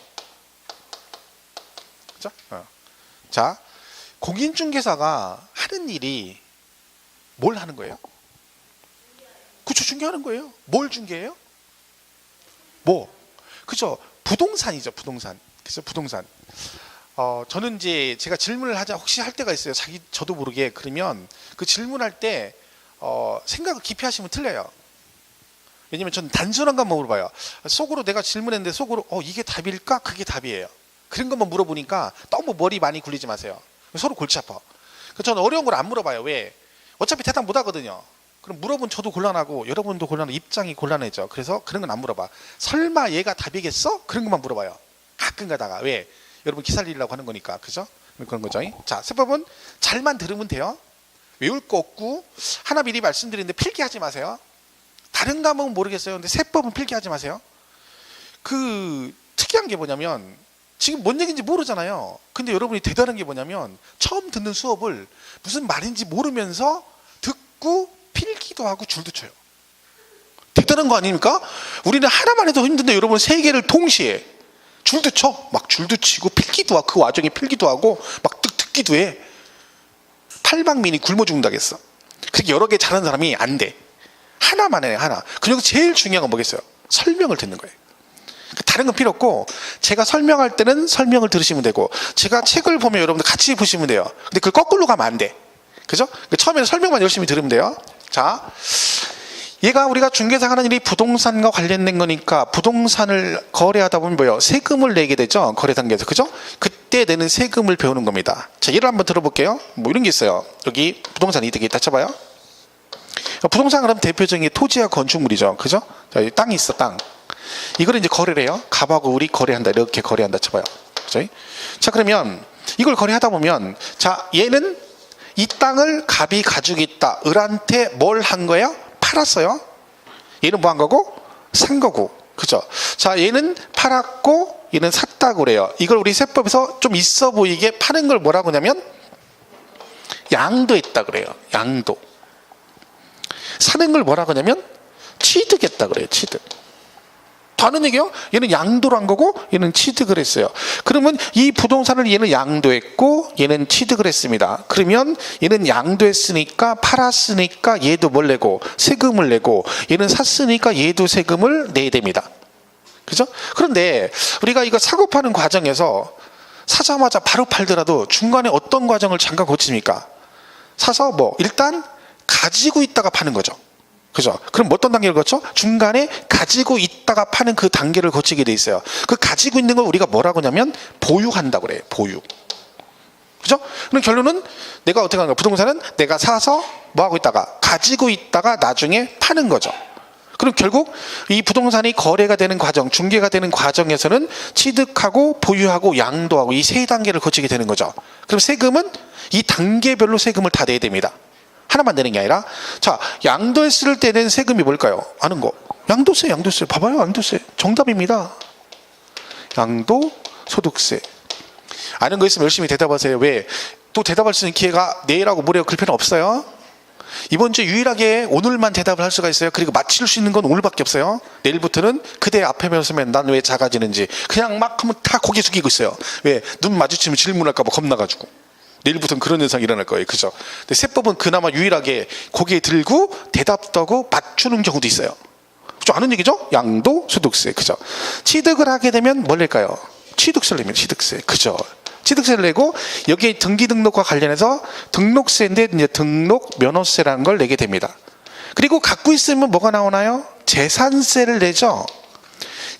그죠? 자, 공인중개사가 하는 일이 뭘 하는 거예요? 그쵸, 중개하는 거예요. 뭘 중개해요? 뭐? 그죠? 부동산이죠, 부동산. 그죠? 부동산. 저는 이제 제가 질문을 혹시 할 때가 있어요. 저도 모르게. 그러면 그 질문할 때, 생각을 깊이 하시면 틀려요. 왜냐면 저는 단순한 것만 물어봐요. 속으로 내가 질문했는데 속으로, 이게 답일까? 그게 답이에요. 그런 것만 물어보니까 너무 머리 많이 굴리지 마세요. 서로 골치 아파. 그래서 저는 어려운 걸 안 물어봐요. 왜? 어차피 대답 못 하거든요. 그럼 물어본 저도 곤란하고 여러분도 곤란하고 입장이 곤란해져. 그래서 그런 건 안 물어봐. 설마 얘가 답이겠어? 그런 것만 물어봐요. 가끔 가다가. 왜? 여러분 기살리려고 하는 거니까. 그죠? 그런 거죠. 자, 세법은 잘만 들으면 돼요. 외울 거 없고 하나 미리 말씀드리는데 필기하지 마세요. 다른 과목은 모르겠어요. 근데 세법은 필기하지 마세요. 그 특이한 게 뭐냐면 지금 뭔 얘기인지 모르잖아요. 근데 여러분이 대단한 게 뭐냐면 처음 듣는 수업을 무슨 말인지 모르면서 듣고 필기도 하고 줄도 쳐요. 대단한 거 아닙니까? 우리는 하나만 해도 힘든데 여러분 3개를 동시에 줄도 쳐. 막 줄도 치고 필기도 하고 그 와중에 필기도 하고 막 듣기도 해. 팔방민이 굶어 죽는다겠어. 그렇게 여러 개 잘하는 사람이 안 돼. 하나만 해, 하나. 그리고 제일 중요한 건 뭐겠어요? 설명을 듣는 거예요. 다른 건 필요 없고 제가 설명할 때는 설명을 들으시면 되고 제가 책을 보면 여러분들 같이 보시면 돼요. 근데 그걸 거꾸로 가면 안 돼. 그죠? 처음에는 설명만 열심히 들으면 돼요. 자, 얘가 우리가 중개사 하는 일이 부동산과 관련된 거니까 부동산을 거래하다 보면 뭐예요? 세금을 내게 되죠. 거래 단계에서. 그죠? 그때 내는 세금을 배우는 겁니다. 자, 예를 한번 들어볼게요. 뭐 이런 게 있어요. 여기 부동산 이득이 있다 쳐봐요. 부동산 그럼 대표적인 게 토지와 건축물이죠. 그죠? 자, 여기 땅이 있어, 땅. 이걸 이제 거래를 해요. 갑하고 을이 거래한다. 이렇게 거래한다 쳐봐요. 그죠? 자, 그러면 이걸 거래하다 보면 자, 얘는 이 땅을 갑이 가지고 있다. 을한테 뭘 한 거예요? 팔았어요. 얘는 뭐 한 거고? 산 거고. 그죠? 자, 얘는 팔았고 얘는 샀다고 그래요. 이걸 우리 세법에서 좀 있어 보이게 파는 걸 뭐라고 하냐면 양도했다 그래요. 양도. 사는 걸 뭐라고 하냐면 취득했다 그래요. 취득. 다른 얘기요? 얘는 양도를 한 거고 얘는 취득을 했어요. 그러면 이 부동산을 얘는 양도했고 얘는 취득을 했습니다. 그러면 얘는 양도했으니까 팔았으니까 얘도 뭘 내고 세금을 내고 얘는 샀으니까 얘도 세금을 내야 됩니다. 그죠? 그런데 우리가 이거 사고 파는 과정에서 사자마자 바로 팔더라도 중간에 어떤 과정을 잠깐 거칩니까? 사서 뭐 일단 가지고 있다가 파는 거죠. 그죠? 그럼 어떤 단계를 거쳐? 중간에 가지고 있다가 파는 그 단계를 거치게 돼 있어요. 그 가지고 있는 걸 우리가 뭐라고 하냐면 보유한다고 그래요. 보유. 그죠? 그럼 결론은 내가 어떻게 하는 거야? 부동산은 내가 사서 뭐 하고 있다가 가지고 있다가 나중에 파는 거죠. 그럼 결국 이 부동산이 거래가 되는 과정, 중개가 되는 과정에서는 취득하고 보유하고 양도하고 이 세 단계를 거치게 되는 거죠. 그럼 세금은 이 단계별로 세금을 다 내야 됩니다. 하나만 내는 게 아니라, 자, 양도했을 때 낸 세금이 뭘까요? 아는 거. 양도세, 양도세. 봐봐요, 양도세. 정답입니다. 양도, 소득세. 아는 거 있으면 열심히 대답하세요. 왜? 또 대답할 수 있는 기회가 내일하고 모레 글 필요는 없어요. 이번 주 유일하게 오늘만 대답을 할 수가 있어요. 그리고 맞출 수 있는 건 오늘밖에 없어요. 내일부터는 그대 앞에 서면 난 왜 작아지는지 그냥 막 하면 다 고개 숙이고 있어요. 왜? 눈 마주치면 질문할까 봐 겁나가지고. 내일부터는 그런 현상이 일어날 거예요. 그죠? 근데 세법은 그나마 유일하게 고개 들고 대답도 하고 맞추는 경우도 있어요. 그죠? 아는 얘기죠? 양도, 소득세. 그죠? 취득을 하게 되면 뭘 낼까요? 취득세를 내면 취득세. 그죠? 취득세를 내고 여기에 등기 등록과 관련해서 등록세인데 이제 등록 면허세라는 걸 내게 됩니다. 그리고 갖고 있으면 뭐가 나오나요? 재산세를 내죠.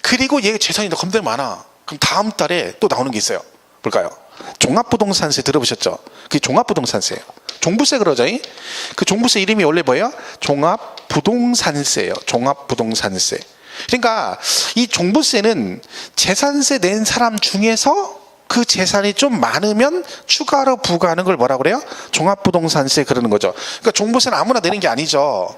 그리고 얘 재산이 겁나 많아. 그럼 다음 달에 또 나오는 게 있어요. 뭘까요? 종합부동산세 들어보셨죠? 그게 종합부동산세예요. 종부세 그러죠. 그 종부세 이름이 원래 뭐예요? 종합부동산세예요. 종합부동산세. 그러니까 이 종부세는 재산세 낸 사람 중에서 그 재산이 좀 많으면 추가로 부과하는 걸 뭐라고 그래요? 종합부동산세 그러는 거죠. 그러니까 종부세는 아무나 내는 게 아니죠.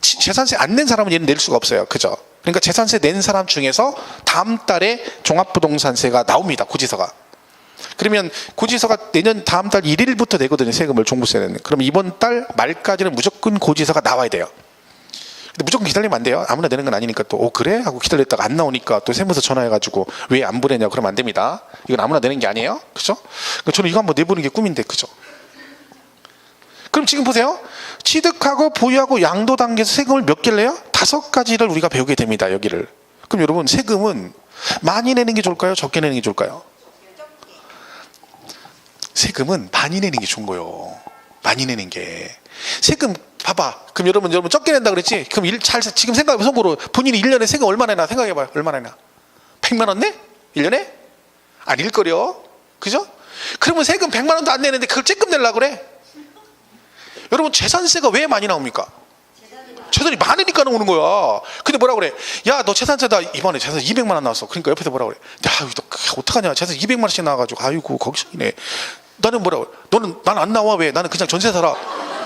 재산세 안 낸 사람은 얘는 낼 수가 없어요. 그죠? 그러니까 재산세 낸 사람 중에서 다음 달에 종합부동산세가 나옵니다. 고지서가. 그러면 고지서가 내년 다음 달 1일부터 내거든요. 세금을, 종부세는. 그럼 이번 달 말까지는 무조건 고지서가 나와야 돼요. 근데 무조건 기다리면 안 돼요. 아무나 내는 건 아니니까 또 그래? 하고 기다렸다가 안 나오니까 또 세무서 전화해가지고 왜 안 보내냐고 그러면 안 됩니다. 이건 아무나 내는 게 아니에요. 그죠? 그러니까 저는 이거 한번 내보는 게 꿈인데, 그죠? 그럼 지금 보세요. 취득하고 보유하고 양도 단계에서 세금을 몇 개를 내요? 5가지를 우리가 배우게 됩니다. 여기를. 그럼 여러분, 세금은 많이 내는 게 좋을까요? 적게 내는 게 좋을까요? 세금은 많이 내는 게 좋은 거예요. 많이 내는 게. 세금 봐봐. 그럼 여러분 적게 낸다 그랬지? 그럼 지금 생각해봐. 속으로 본인이 1년에 세금 얼마나 내나 생각해봐요. 얼마나 내나? 100만 원 내? 1년에? 아닐걸요? 그죠? 그러면 세금 100만 원도 안 내는데 그걸 쬐끔 내려고 그래? 여러분, 재산세가 왜 많이 나옵니까? 재산이 많으니까 나오는 거야. 근데 뭐라 그래? 야, 너 재산세다. 이번에 재산 200만 원 나왔어. 그러니까 옆에서 뭐라 그래? 야, 너 어떡하냐? 재산 200만 원씩 나와가지고 아이고 걱정이네. 나는 뭐라 그래? 난 안 나와. 왜? 나는 그냥 전세 살아.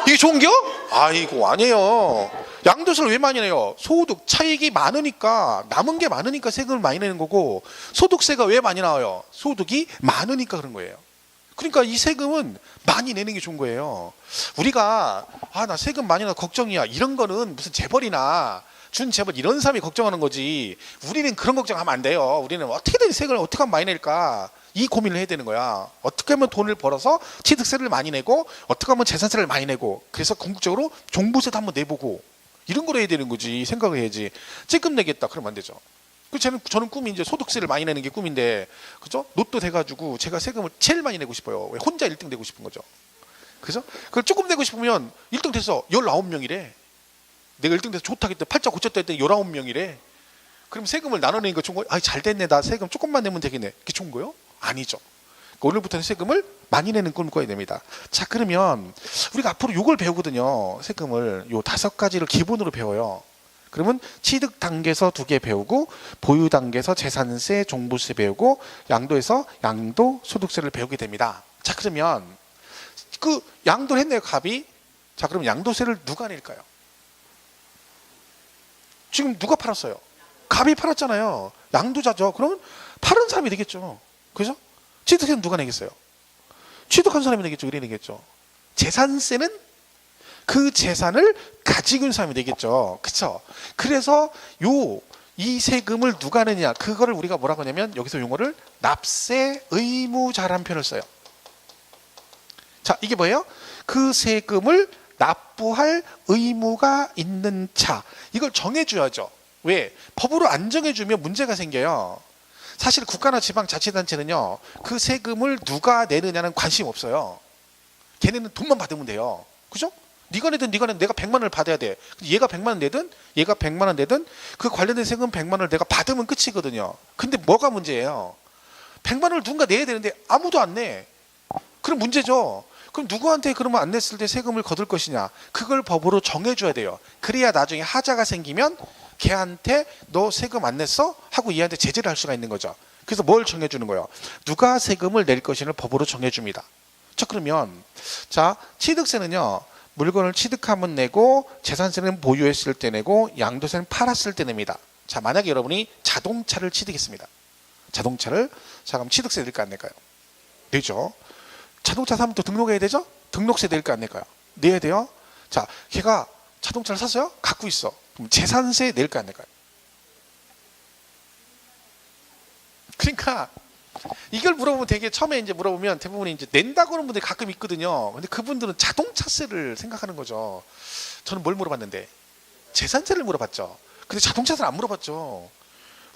이게 좋은겨? 아이고, 아니에요. 양도세를 왜 많이 내요? 소득 차익이 많으니까, 남은 게 많으니까 세금을 많이 내는 거고, 소득세가 왜 많이 나와요? 소득이 많으니까 그런 거예요. 그러니까 이 세금은 많이 내는 게 좋은 거예요. 우리가 나 세금 많이 나 걱정이야, 이런 거는 무슨 재벌이나 준재벌 이런 사람이 걱정하는 거지, 우리는 그런 걱정하면 안 돼요. 우리는 어떻게든 세금을 어떻게 하면 많이 낼까, 이 고민을 해야 되는 거야. 어떻게 하면 돈을 벌어서 취득세를 많이 내고, 어떻게 하면 재산세를 많이 내고, 그래서 궁극적으로 종부세도 한번 내보고, 이런 걸 해야 되는 거지. 생각을 해야지. 찔끔 내겠다 그러면 안 되죠. 저는 꿈이 이제 소득세를 많이 내는 게 꿈인데, 그죠? 로또 돼가지고 제가 세금을 제일 많이 내고 싶어요. 왜? 혼자 1등 되고 싶은 거죠. 그죠? 그걸 조금 내고 싶으면 1등 돼서 19명이래. 내가 1등 돼서 좋다 했더니 팔자 고쳤다 했더니 19명이래. 그럼 세금을 나눠내는 거 좋은 거예요? 잘 됐네. 나 세금 조금만 내면 되겠네. 그게 좋은 거예요? 아니죠. 그러니까 오늘부터는 세금을 많이 내는 꿈을 꿔야 됩니다. 자, 그러면 우리가 앞으로 이걸 배우거든요. 세금을 요 5가지를 기본으로 배워요. 그러면 취득 단계에서 2개 배우고, 보유 단계에서 재산세, 종부세 배우고, 양도에서 양도, 소득세를 배우게 됩니다. 자, 그러면 그 양도를 했네요, 갑이. 자, 그럼 양도세를 누가 낼까요? 지금 누가 팔았어요? 갑이 팔았잖아요. 양도자죠. 그러면 팔은 사람이 되겠죠. 그죠? 취득세는 누가 내겠어요? 취득한 사람이 내겠죠. 이래 내겠죠. 재산세는 그 재산을 가지고 있는 사람이 되겠죠. 그렇죠? 그래서 이 세금을 누가 내냐, 그거를 우리가 뭐라고 하냐면, 여기서 용어를 납세 의무자라는 표현을 써요. 자, 이게 뭐예요? 그 세금을 납부할 의무가 있는 자, 이걸 정해줘야죠. 왜? 법으로 안 정해주면 문제가 생겨요. 사실 국가나 지방자치단체는요, 그 세금을 누가 내느냐는 관심 없어요. 걔네는 돈만 받으면 돼요. 그죠? 네가 내든 내가 100만 원을 받아야 돼. 얘가 100만 원 내든 얘가 100만 원 내든 그 관련된 세금 100만 원을 내가 받으면 끝이거든요. 근데 뭐가 문제예요? 100만 원을 누군가 내야 되는데 아무도 안 내. 그럼 문제죠. 그럼 누구한테 그러면 안 냈을 때 세금을 거둘 것이냐? 그걸 법으로 정해줘야 돼요. 그래야 나중에 하자가 생기면 걔한테 너 세금 안 냈어? 하고 얘한테 제재를 할 수가 있는 거죠. 그래서 뭘 정해주는 거예요? 누가 세금을 낼 것인을 법으로 정해줍니다. 자, 그러면 자, 취득세는요. 물건을 취득하면 내고 재산세는 보유했을 때 내고 양도세는 팔았을 때 냅니다. 자, 만약에 여러분이 자동차를 취득했습니다. 자동차를 자, 그럼 취득세 낼까 안 낼까요? 내죠. 자동차 사면 또 등록해야 되죠? 등록세 낼까 안 낼까요? 내야 돼요. 자, 걔가 자동차를 샀어요? 갖고 있어. 그럼 재산세 낼까 안 낼까요? 그러니까 이걸 물어보면 되게 처음에 이제 물어보면 대부분 이제 낸다고 하는 분들이 가끔 있거든요. 근데 그분들은 자동차세를 생각하는 거죠. 저는 뭘 물어봤는데 재산세를 물어봤죠. 근데 자동차세를 안 물어봤죠.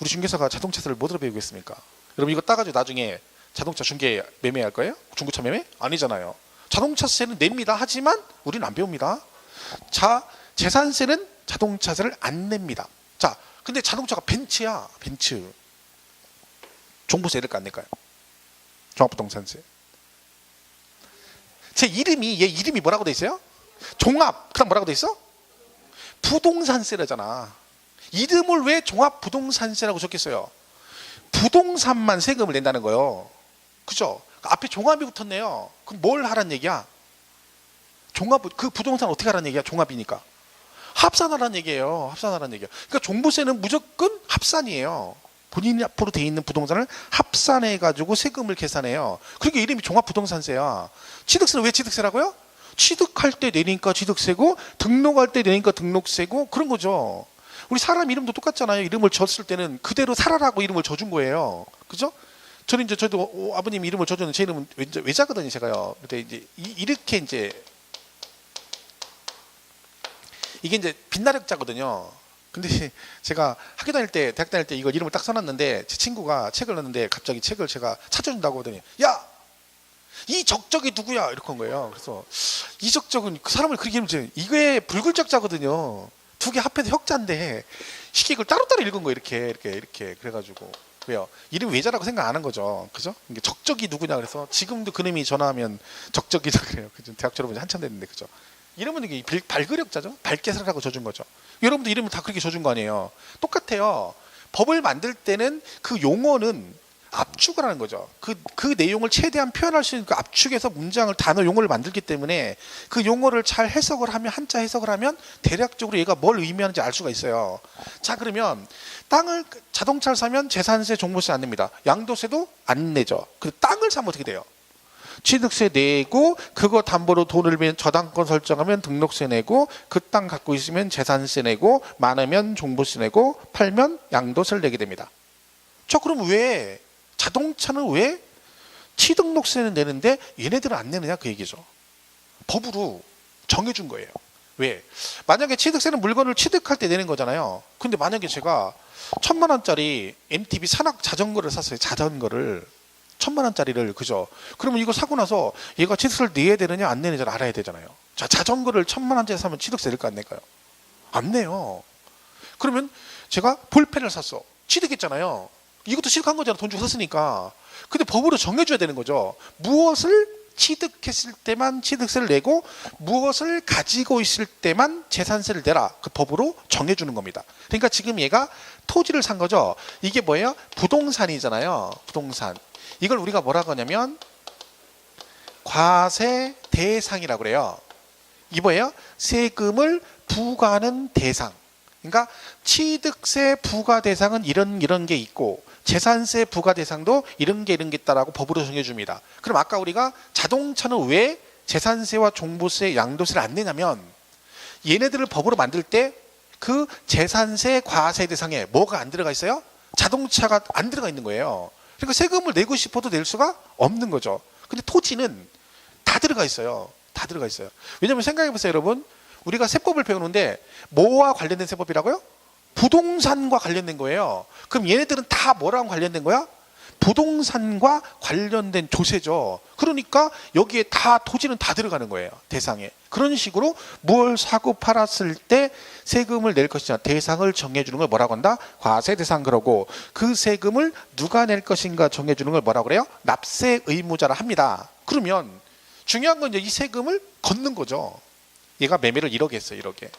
우리 중개사가 자동차세를 뭐로 배우겠습니까? 여러분 이거 따가지고 나중에 자동차 중개 매매할 거예요? 중고차 매매? 아니잖아요. 자동차세는 냅니다. 하지만 우리는 안 배웁니다. 자, 재산세는 자동차세를 안 냅니다. 자, 근데 자동차가 벤츠야. 벤츠. 종부세 낼까 안 낼까요? 종합부동산세. 제 이름이 얘 이름이 뭐라고 돼 있어요? 종합. 그다음 뭐라고 돼 있어? 부동산세라잖아. 이름을 왜 종합부동산세라고 적겠어요? 부동산만 세금을 낸다는 거예요. 그죠? 앞에 종합이 붙었네요. 그럼 뭘 하란 얘기야? 종합, 그 부동산 어떻게 하란 얘기야? 종합이니까. 합산하란 얘기예요. 합산하란 얘기예요. 그러니까 종부세는 무조건 합산이에요. 본인이 앞으로 돼 있는 부동산을 합산해 가지고 세금을 계산해요. 그러니까 이름이 종합부동산세야. 취득세는 왜 취득세라고요? 취득할 때 내니까 취득세고 등록할 때 내니까 등록세고 그런 거죠. 우리 사람 이름도 똑같잖아요. 이름을 줬을 때는 그대로 살아라고 이름을 줘준 거예요. 그죠? 저는 이제 저도 아버님 이름을 줘줬는데 제 이름은 외자거든요, 제가요. 근데 이제 이렇게 이제 이게 이제 빛나력자거든요. 근데 제가 학교 다닐 때, 대학 다닐 때 이거 이름을 딱 써놨는데 제 친구가 책을 넣었는데 갑자기 책을 제가 찾아준다고 하더니 야! 이 적적이 누구야? 이렇게 한 거예요. 그래서 이 적적은 그 사람을 그렇게 이름을 이게 불글적자거든요. 두 개 합해서 혁자인데 쉽게 이걸 따로따로 읽은 거예요. 이렇게 그래가지고 왜요? 이름 외자라고 생각 안 한 거죠. 그죠? 이게 적적이 누구냐 그래서 지금도 그놈이 전화하면 적적이다 그래요. 그죠? 대학 졸업한 지 한참 됐는데 그죠? 이름은 이게 발그력자죠. 밝게 살아라고 줘준 거죠. 여러분도 이름을 다 그렇게 줘준 거 아니에요. 똑같아요. 법을 만들 때는 그 용어는 압축을 하는 거죠. 그 내용을 최대한 표현할 수 있는 그 압축해서 문장을 단어 용어를 만들기 때문에 그 용어를 잘 해석을 하면 한자 해석을 하면 대략적으로 얘가 뭘 의미하는지 알 수가 있어요. 자, 그러면 자동차를 사면 재산세, 종부세 안 냅니다. 양도세도 안 내죠. 그 땅을 사면 어떻게 돼요? 취득세 내고 그거 담보로 돈을 내면 저당권 설정하면 등록세 내고 그 땅 갖고 있으면 재산세 내고 많으면 종부세 내고 팔면 양도세를 내게 됩니다. 자, 그럼 왜 자동차는 왜 취등록세는 내는데 얘네들은 안 내느냐 그 얘기죠. 법으로 정해준 거예요. 왜? 만약에 취득세는 물건을 취득할 때 내는 거잖아요. 근데 만약에 제가 1,000만 원짜리 MTB 산악 자전거를 샀어요. 자전거를 1,000만 원짜리를 그죠? 그러면 이거 사고 나서 얘가 취득세를 내야 되느냐 안 내느냐를 알아야 되잖아요. 자, 자전거를 1,000만 원짜리 사면 취득세 낼까 안 낼까요? 안 내요. 그러면 제가 볼펜을 샀어. 취득했잖아요. 이것도 취득한 거잖아. 돈 주고 샀으니까. 근데 법으로 정해줘야 되는 거죠. 무엇을 취득했을 때만 취득세를 내고 무엇을 가지고 있을 때만 재산세를 내라. 그 법으로 정해주는 겁니다. 그러니까 지금 얘가 토지를 산 거죠. 이게 뭐예요? 부동산이잖아요. 부동산. 이걸 우리가 뭐라고 하냐면 과세 대상이라고 그래요. 이게 뭐예요? 세금을 부과하는 대상. 그러니까 취득세 부과 대상은 이런 게 있고 재산세 부과 대상도 이런 게 있다라고 법으로 정해줍니다. 그럼 아까 우리가 자동차는 왜 재산세와 종부세, 양도세를 안 내냐면 얘네들을 법으로 만들 때 그 재산세 과세 대상에 뭐가 안 들어가 있어요? 자동차가 안 들어가 있는 거예요. 그러니까 세금을 내고 싶어도 낼 수가 없는 거죠. 근데 토지는 다 들어가 있어요. 다 들어가 있어요. 왜냐하면 생각해보세요, 여러분. 우리가 세법을 배우는데 뭐와 관련된 세법이라고요? 부동산과 관련된 거예요. 그럼 얘네들은 다 뭐랑 관련된 거야? 부동산과 관련된 조세죠. 그러니까 여기에 다 토지는 다 들어가는 거예요. 대상에. 그런 식으로 무엇을 사고 팔았을 때 세금을 낼 것이냐 대상을 정해주는 걸 뭐라고 한다? 과세 대상. 그러고 그 세금을 누가 낼 것인가 정해주는 걸 뭐라고 그래요? 납세 의무자라 합니다. 그러면 중요한 건 이제 이 세금을 걷는 거죠. 얘가 매매를 1억에 했어요. 1억에.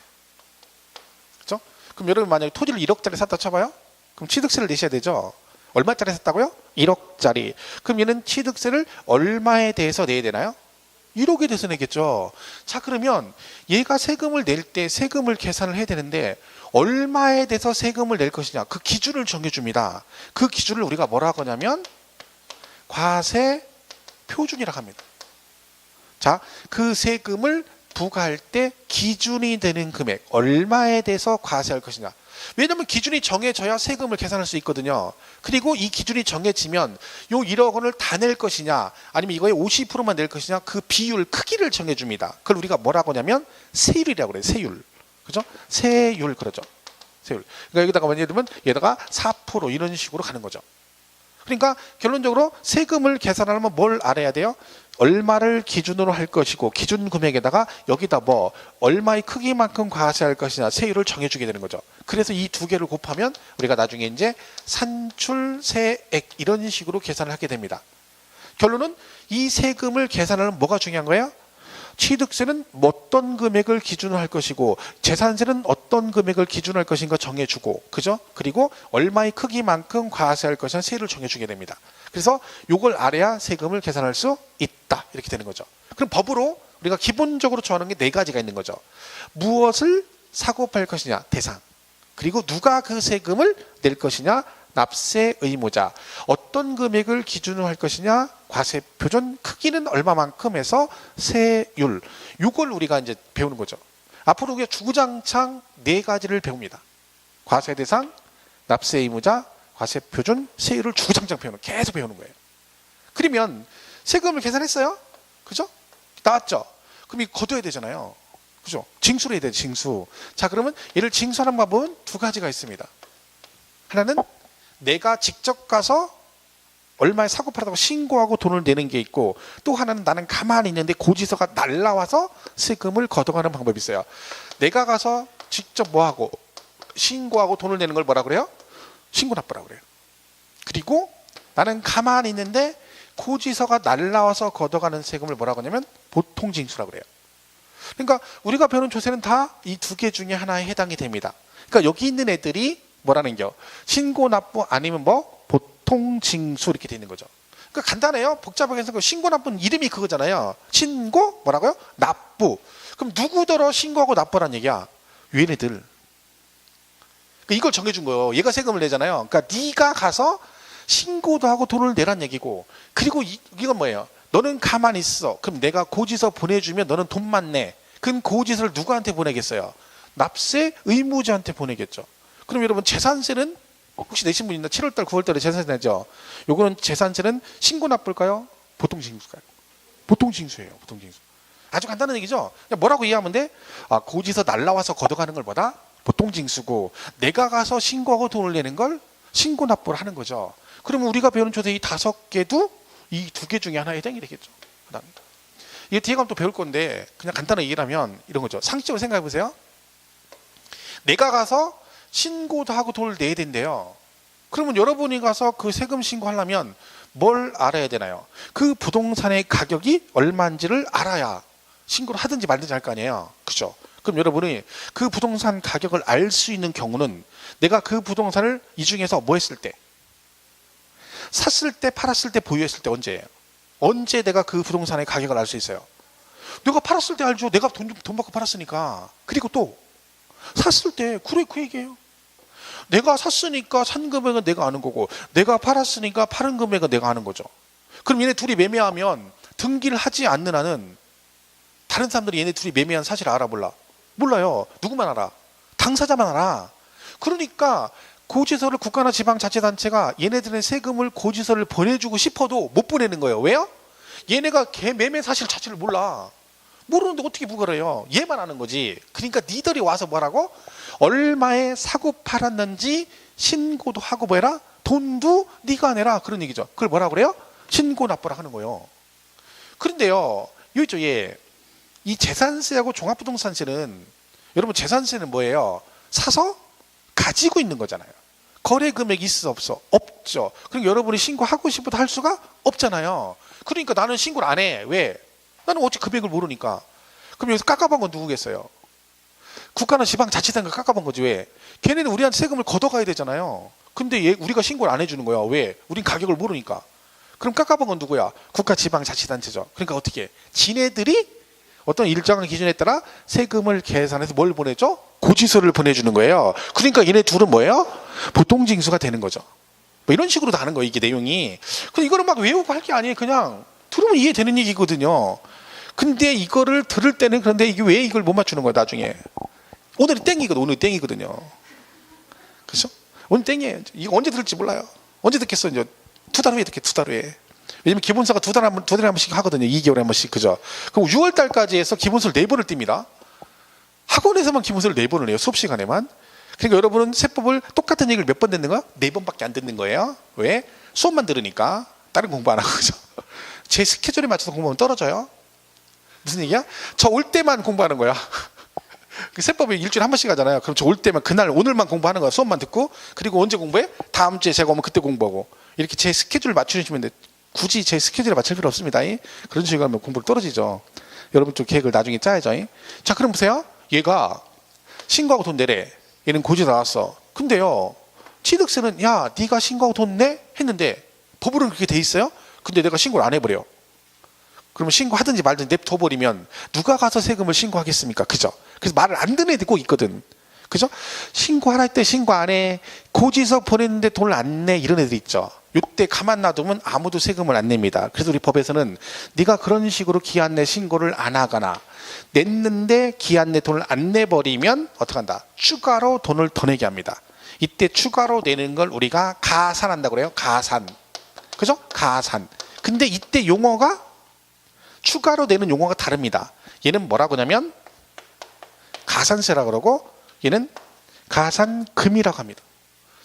그렇죠? 그럼 여러분 만약에 토지를 1억짜리 샀다 쳐봐요. 그럼 취득세를 내셔야 되죠. 얼마짜리 샀다고요? 1억짜리. 그럼 얘는 취득세를 얼마에 대해서 내야 되나요? 1억에 대해서 내겠죠. 자, 그러면 얘가 세금을 낼 때 세금을 계산을 해야 되는데 얼마에 대해서 세금을 낼 것이냐 그 기준을 정해줍니다. 그 기준을 우리가 뭐라고 하냐면 과세 표준이라고 합니다. 자, 그 세금을 부과할 때 기준이 되는 금액 얼마에 대해서 과세할 것이냐. 왜냐하면 기준이 정해져야 세금을 계산할 수 있거든요. 그리고 이 기준이 정해지면 요 1억 원을 다 낼 것이냐 아니면 이거의 50%만 낼 것이냐 그 비율 크기를 정해줍니다. 그걸 우리가 뭐라고 하냐면 세율이라고 그래요. 세율. 그죠? 세율 그러죠. 세율. 그러니까 여기다가 예를 들면 얘다가 4% 이런 식으로 가는 거죠. 그러니까 결론적으로 세금을 계산하려면 뭘 알아야 돼요? 얼마를 기준으로 할 것이고 기준 금액에다가 여기다 뭐 얼마의 크기만큼 과세할 것이냐 세율을 정해주게 되는 거죠. 그래서 이 두 개를 곱하면 우리가 나중에 이제 산출세액 이런 식으로 계산을 하게 됩니다. 결론은 이 세금을 계산하는 뭐가 중요한 거예요? 취득세는 어떤 금액을 기준으로 할 것이고 재산세는 어떤 금액을 기준으로 할 것인가 정해주고 그죠? 그리고 얼마의 크기만큼 과세할 것이냐 세율을 정해주게 됩니다. 그래서 이걸 알아야 세금을 계산할 수 있다 이렇게 되는 거죠. 그럼 법으로 우리가 기본적으로 정하는 게 4가지가 있는 거죠. 무엇을 사고 팔 것이냐 대상, 그리고 누가 그 세금을 낼 것이냐 납세 의무자, 어떤 금액을 기준으로 할 것이냐 과세 표준, 크기는 얼마만큼 해서 세율. 이걸 우리가 이제 배우는 거죠. 앞으로 우리가 주구장창 4가지를 배웁니다. 과세 대상, 납세 의무자, 과세 표준, 세율을 주구장창 계속 배우는 거예요. 그러면 세금을 계산했어요. 그죠? 나왔죠? 그럼 이거 거둬야 되잖아요. 그죠? 징수를 해야 돼요. 징수. 자, 그러면 얘를 징수하는 방법은 2가지가 있습니다. 하나는 내가 직접 가서 얼마에 사고 팔았다고 신고하고 돈을 내는 게 있고, 또 하나는 나는 가만히 있는데 고지서가 날라와서 세금을 걷어가는 방법이 있어요. 내가 가서 직접 뭐하고 신고하고 돈을 내는 걸 뭐라 그래요? 신고납부라고 그래요. 그리고 나는 가만히 있는데 고지서가 날라와서 걷어가는 세금을 뭐라고 하냐면 보통징수라고 그래요. 그러니까 우리가 배우는 조세는 다 이 2개 중에 하나에 해당이 됩니다. 그러니까 여기 있는 애들이 뭐라는 겨? 신고납부 아니면 뭐 보통징수 이렇게 되는 거죠. 그러니까 간단해요. 복잡하게 해서 신고납부는 이름이 그거잖아요. 신고 뭐라고요? 납부. 그럼 누구더러 신고하고 납부란 얘기야? 얘네들. 그러니까 이걸 정해준 거예요. 얘가 세금을 내잖아요. 그러니까 네가 가서 신고도 하고 돈을 내란 얘기고, 그리고 이건 뭐예요? 너는 가만히 있어. 그럼 내가 고지서 보내주면 너는 돈만 내. 그럼 고지서를 누구한테 보내겠어요? 납세 의무자한테 보내겠죠. 그럼 여러분 재산세는 혹시 내신 분 있나? 7월달 9월달에 재산세 내죠. 요거는 재산세는 신고납부일까요? 보통징수일까요? 보통징수예요. 보통징수. 아주 간단한 얘기죠. 그냥 뭐라고 이해하면 돼? 아, 고지서 날라와서 걷어가는 걸 뭐다? 보통징수고, 내가 가서 신고하고 돈을 내는 걸 신고납부를 하는 거죠. 그러면 우리가 배우는 조세 이 5개도 이 2개 중에 하나에 해당이 되겠죠. 이게 뒤에 가면 또 배울 건데 그냥 간단하게 얘기를 하면 이런 거죠. 상식적으로 생각해 보세요. 내가 가서 신고도 하고 돈을 내야 된대요. 그러면 여러분이 가서 그 세금 신고하려면 뭘 알아야 되나요? 그 부동산의 가격이 얼마인지를 알아야 신고를 하든지 말든지 할 거 아니에요. 그죠? 그럼 여러분이 그 부동산 가격을 알 수 있는 경우는 내가 그 부동산을 이 중에서 뭐 했을 때? 샀을 때, 팔았을 때, 보유했을 때 언제예요? 언제 내가 그 부동산의 가격을 알 수 있어요? 내가 팔았을 때 알죠. 내가 돈 받고 팔았으니까. 그리고 또 샀을 때 그래 그 얘기예요. 내가 샀으니까 산 금액은 내가 아는 거고, 내가 팔았으니까 파는 금액은 내가 아는 거죠. 그럼 얘네 둘이 매매하면 등기를 하지 않는 한은 다른 사람들이 얘네 둘이 매매한 사실을 알아 몰라? 몰라요. 누구만 알아? 당사자만 알아. 그러니까 고지서를 국가나 지방자치단체가 얘네들의 세금을 고지서를 보내주고 싶어도 못 보내는 거예요. 왜요? 얘네가 걔 매매 사실 자체를 몰라. 모르는데 어떻게 부과를 해요? 얘만 아는 거지. 그러니까 니들이 와서 뭐라고? 얼마에 사고 팔았는지 신고도 하고 뭐해라? 돈도 네가 내라 그런 얘기죠. 그걸 뭐라 그래요? 신고 납부라 하는 거예요. 그런데요, 여기 있죠, 예. 이 재산세하고 종합부동산세는, 여러분 재산세는 뭐예요? 사서 가지고 있는 거잖아요. 거래 금액이 있어 없어? 없죠. 그러니까 여러분이 신고하고 싶어도 할 수가 없잖아요. 그러니까 나는 신고를 안 해. 왜? 나는 어찌 금액을 모르니까. 그럼 여기서 깎아본 건 누구겠어요? 국가나 지방자치단가 깎아본 거지. 왜? 걔네는 우리한테 세금을 걷어가야 되잖아요. 근데 우리가 신고를 안 해주는 거야. 왜? 우린 가격을 모르니까. 그럼 깎아본 건 누구야? 국가 지방자치단체죠. 그러니까 어떻게 해? 지네들이 어떤 일정한 기준에 따라 세금을 계산해서 뭘 보내죠? 고지서를 보내주는 거예요. 그러니까 얘네 둘은 뭐예요? 보통징수가 되는 거죠. 뭐 이런 식으로 다는 거예요, 이게 내용이. 근데 이거는 막 외우고 할 게 아니에요. 그냥 들으면 이해되는 얘기거든요. 근데 이거를 들을 때는, 그런데 이게 왜 이걸 못 맞추는 거야, 나중에. 오늘이 땡이거든, 오늘이 땡이거든요. 그렇죠? 오늘 땡이에요. 이거 언제 들을지 몰라요. 언제 듣겠어, 이제. 2달 후에 듣게, 2달 후에. 왜냐면 기본서가 두 달에 한 번씩 하거든요. 2개월에 한 번씩. 그죠? 그럼 6월 달까지 해서 기본서를 4번을 띱니다. 학원에서만 기본서를 4번을 내요. 수업 시간에만. 그러니까 여러분은 세법을 똑같은 얘기를 몇 번 듣는 거야? 4번밖에 안 듣는 거예요. 왜? 수업만 들으니까. 다른 공부 안 하고. 그죠? 제 스케줄에 맞춰서 공부하면 떨어져요. 무슨 얘기야? 저 올 때만 공부하는 거야. 세법이 일주일에 한 번씩 하잖아요. 그럼 저 올 때만, 그날 오늘만 공부하는 거야. 수업만 듣고. 그리고 언제 공부해? 다음 주에 제가 오면 그때 공부하고. 이렇게 제 스케줄을 맞추시면 돼. 굳이 제 스케줄에 맞출 필요 없습니다. 그런 식으로 하면 공부가 떨어지죠. 여러분 좀 계획을 나중에 짜야죠. 자, 그럼 보세요. 얘가 신고하고 돈 내래. 얘는 고지 나왔어. 근데요, 취득세는 야, 네가 신고하고 돈 내? 했는데 법으로는 그렇게 돼 있어요. 근데 내가 신고를 안 해버려. 그러면 신고하든지 말든지 냅둬버리면 누가 가서 세금을 신고하겠습니까? 그죠? 그래서 말을 안 듣는 애들이 꼭 있거든. 그죠? 신고하라 할 때 신고 안 해. 고지서 보냈는데 돈을 안 내. 이런 애들 있죠. 이때 가만 놔두면 아무도 세금을 안 냅니다. 그래서 우리 법에서는 네가 그런 식으로 기한 내 신고를 안 하거나 냈는데 기한 내 돈을 안 내버리면 어떡한다? 추가로 돈을 더 내게 합니다. 이때 추가로 내는 걸 우리가 가산한다고 그래요. 가산. 그죠? 가산. 근데 이때 용어가 추가로 내는 용어가 다릅니다. 얘는 뭐라고 하냐면 가산세라고 그러고 얘는 가산금이라고 합니다.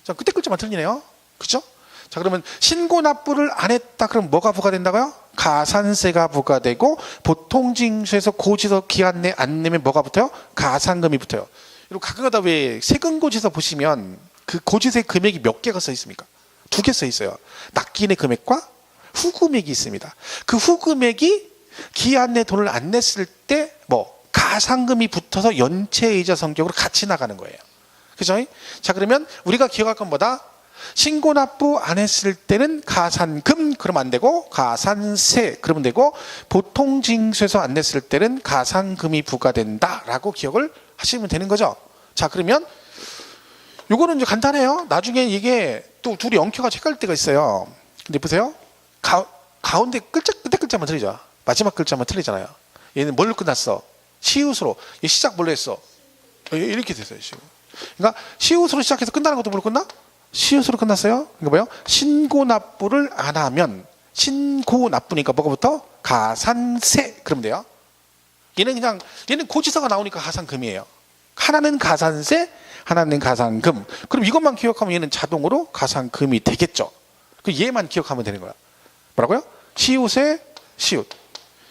자, 그때 글자만 틀리네요. 그죠? 자, 그러면 신고 납부를 안 했다. 그럼 뭐가 부과된다고요? 가산세가 부과되고 보통징수에서 고지서 기한 내 안 내면 뭐가 붙어요? 가산금이 붙어요. 그리고 가끔가다 왜 세금고지서 보시면 그 고지세 금액이 몇 개가 써 있습니까? 2개 써 있어요. 납기인의 금액과 후금액이 있습니다. 그 후금액이 기한 내 돈을 안 냈을 때 가산금이 붙어서 연체이자 성격으로 같이 나가는 거예요. 그죠? 자, 그러면 우리가 기억할 건 뭐다? 신고 납부 안 했을 때는 가산금 그러면 안 되고 가산세 그러면 되고 보통징수에서 안 냈을 때는 가산금이 부과된다라고 기억을 하시면 되는 거죠. 자, 그러면 요거는 이제 간단해요. 나중에 이게 또 둘이 엉켜가 헷갈릴 때가 있어요. 근데 보세요. 가운데 끝에 글자만 틀리죠. 마지막 글자만 틀리잖아요. 얘는 뭘로 끝났어? 시옷으로. 얘 시작 뭘로 했어? 이렇게 됐어요. 그러니까 시옷으로 시작해서 끝나는 것도 뭘로 끝나? 시옷으로 끝났어요. 그러니까 뭐예요? 신고 납부를 안 하면 신고 납부니까 뭐가 붙어? 가산세 그러면 돼요. 얘는 고지서가 나오니까 가산금이에요. 하나는 가산세, 하나는 가산금. 그럼 이것만 기억하면 얘는 자동으로 가산금이 되겠죠. 그 얘만 기억하면 되는 거야. 뭐라고요? 시옷에 시옷.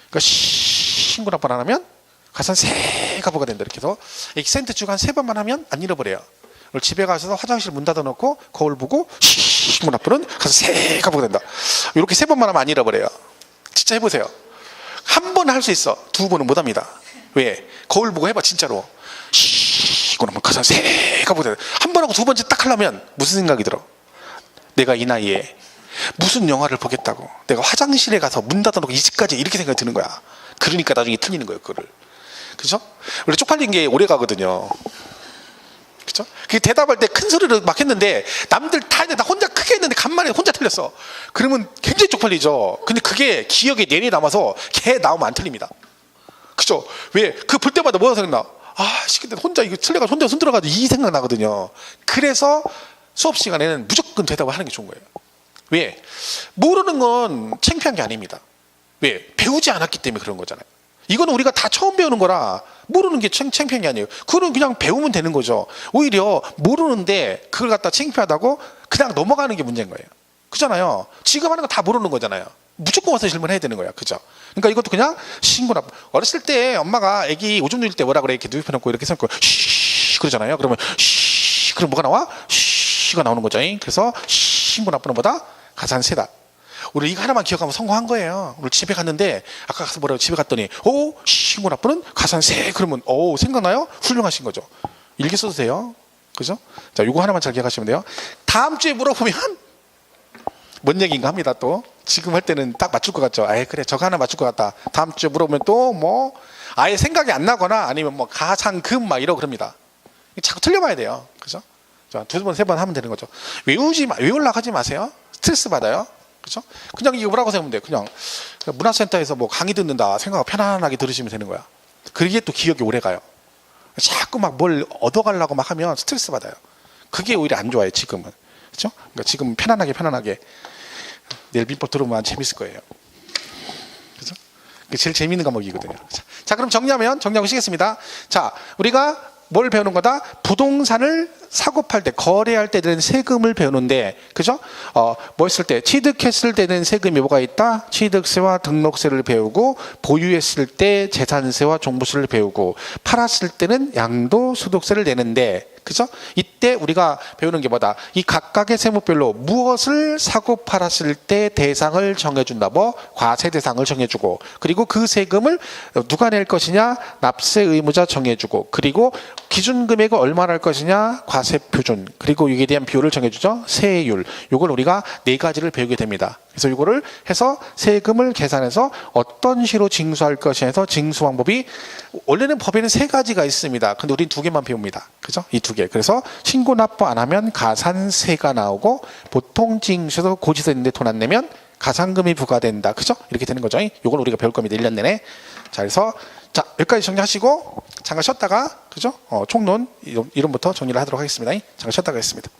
그러니까 신고 납부를 안 하면 가산세가 부과된다. 이렇게 해서 액센트 주고 한 3번만 하면 안 잃어버려요. 집에 가셔서 화장실 문 닫아놓고 거울 보고 신고 납부는 가산세가 부과된다. 이렇게 3번만 하면 안 잃어버려요. 진짜 해보세요. 한 번 할 수 있어. 2번은 못합니다. 왜? 거울 보고 해봐. 진짜로. 신고 납부 가산세가 부과된다. 한 번 하고 2번째 딱 하려면 무슨 생각이 들어? 내가 이 나이에 무슨 영화를 보겠다고 내가 화장실에 가서 문 닫아놓고 이 집까지 이렇게 생각이 드는 거야. 그러니까 나중에 틀리는 거예요. 그거를. 그죠? 원래 쪽팔린 게 오래 가거든요. 그죠? 그 대답할 때 큰 소리로 막 했는데 남들 다 했는데 나 혼자 크게 했는데 간만에 혼자 틀렸어. 그러면 굉장히 쪽팔리죠. 근데 그게 기억에 내내 남아서 걔 나오면 안 틀립니다. 그죠? 왜? 그 볼 때마다 뭐가 생각나? 근데 혼자 이거 틀려가지고 혼자 손 들어가지고 이 생각 나거든요. 그래서 수업 시간에는 무조건 대답을 하는 게 좋은 거예요. 왜? 모르는 건 창피한 게 아닙니다. 왜? 배우지 않았기 때문에 그런 거잖아요. 이거는 우리가 다 처음 배우는 거라 모르는 게 창피한 게 아니에요. 그거는 그냥 배우면 되는 거죠. 오히려 모르는데 그걸 갖다 창피하다고 그냥 넘어가는 게 문제인 거예요. 그잖아요. 지금 하는 거 다 모르는 거잖아요. 무조건 와서 질문해야 되는 거야. 그죠? 그러니까 이것도 그냥 신고나. 어렸을 때 엄마가 애기 오줌 누릴 때 뭐라 그래? 이렇게 누입해놓고 이렇게 해놓고 쉬 그러잖아요. 그러면 쉬 그럼 뭐가 나와? 쉬가 나오는 거죠. 그래서 신고 나쁘는 보다 가산 세다. 우리 이거 하나만 기억하면 성공한 거예요. 오늘 집에 갔는데 아까 가서 뭐라고 집에 갔더니 오 신고 나쁘는 가산 세 그러면 오 생각나요? 훌륭하신 거죠. 일기 써도 돼요. 그죠? 자, 요거 하나만 잘 기억하시면 돼요. 다음 주에 물어보면 뭔 얘기인가 합니다. 또 지금 할 때는 딱 맞출 것 같죠. 아예 그래 저거 하나 맞출 것 같다. 다음 주에 물어보면 또 뭐 아예 생각이 안 나거나 아니면 뭐 가상금 막 이러고 그럽니다. 자꾸 틀려봐야 돼요. 그죠? 자, 두 번 세 번 하면 되는 거죠. 외우려고 하지 마세요. 스트레스 받아요. 그죠? 그냥 이거 뭐라고 생각하면 돼요. 그냥 문화센터에서 뭐 강의 듣는다 생각 편안하게 들으시면 되는 거야. 그게 또 기억이 오래 가요. 자꾸 막 뭘 얻어가려고 막 하면 스트레스 받아요. 그게 오히려 안 좋아요. 지금은. 그죠? 그러니까 지금 편안하게 내일 민법 들으면 재밌을 거예요. 그죠? 그게 제일 재밌는 과목이거든요. 자, 그럼 정리하고 시겠습니다. 자, 우리가 뭘 배우는 거다? 부동산을 사고 팔 때, 거래할 때 되는 세금을 배우는데, 그죠? 뭐 했을 때, 취득했을 때는 세금이 뭐가 있다? 취득세와 등록세를 배우고, 보유했을 때 재산세와 종부세를 배우고, 팔았을 때는 양도소득세를 내는데, 그죠? 이때 우리가 배우는 게 뭐다? 이 각각의 세무별로 무엇을 사고 팔았을 때 대상을 정해준다. 뭐 과세 대상을 정해주고, 그리고 그 세금을 누가 낼 것이냐? 납세 의무자 정해주고, 그리고 기준 금액을 얼마나 할 것이냐? 과세 표준, 그리고 이에 대한 비율을 정해주죠. 세율. 이걸 우리가 네 가지를 배우게 됩니다. 그래서 이거를 해서 세금을 계산해서 어떤 식으로 징수할 것이 해서 징수 방법이 원래는 법에는 세 가지가 있습니다. 근데 우린 두 개만 배웁니다. 그죠? 이 두 개. 그래서 신고 납부 안 하면 가산세가 나오고 보통 징수도 고지서 있는데 돈 안 내면 가산금이 부과된다. 그죠? 이렇게 되는 거죠. 이걸 우리가 배울 겁니다. 1년 내내. 자, 그래서 자, 여기까지 정리하시고 잠깐 쉬었다가 그죠? 총론 이론부터 정리를 하도록 하겠습니다. 잠깐 쉬었다가 하겠습니다.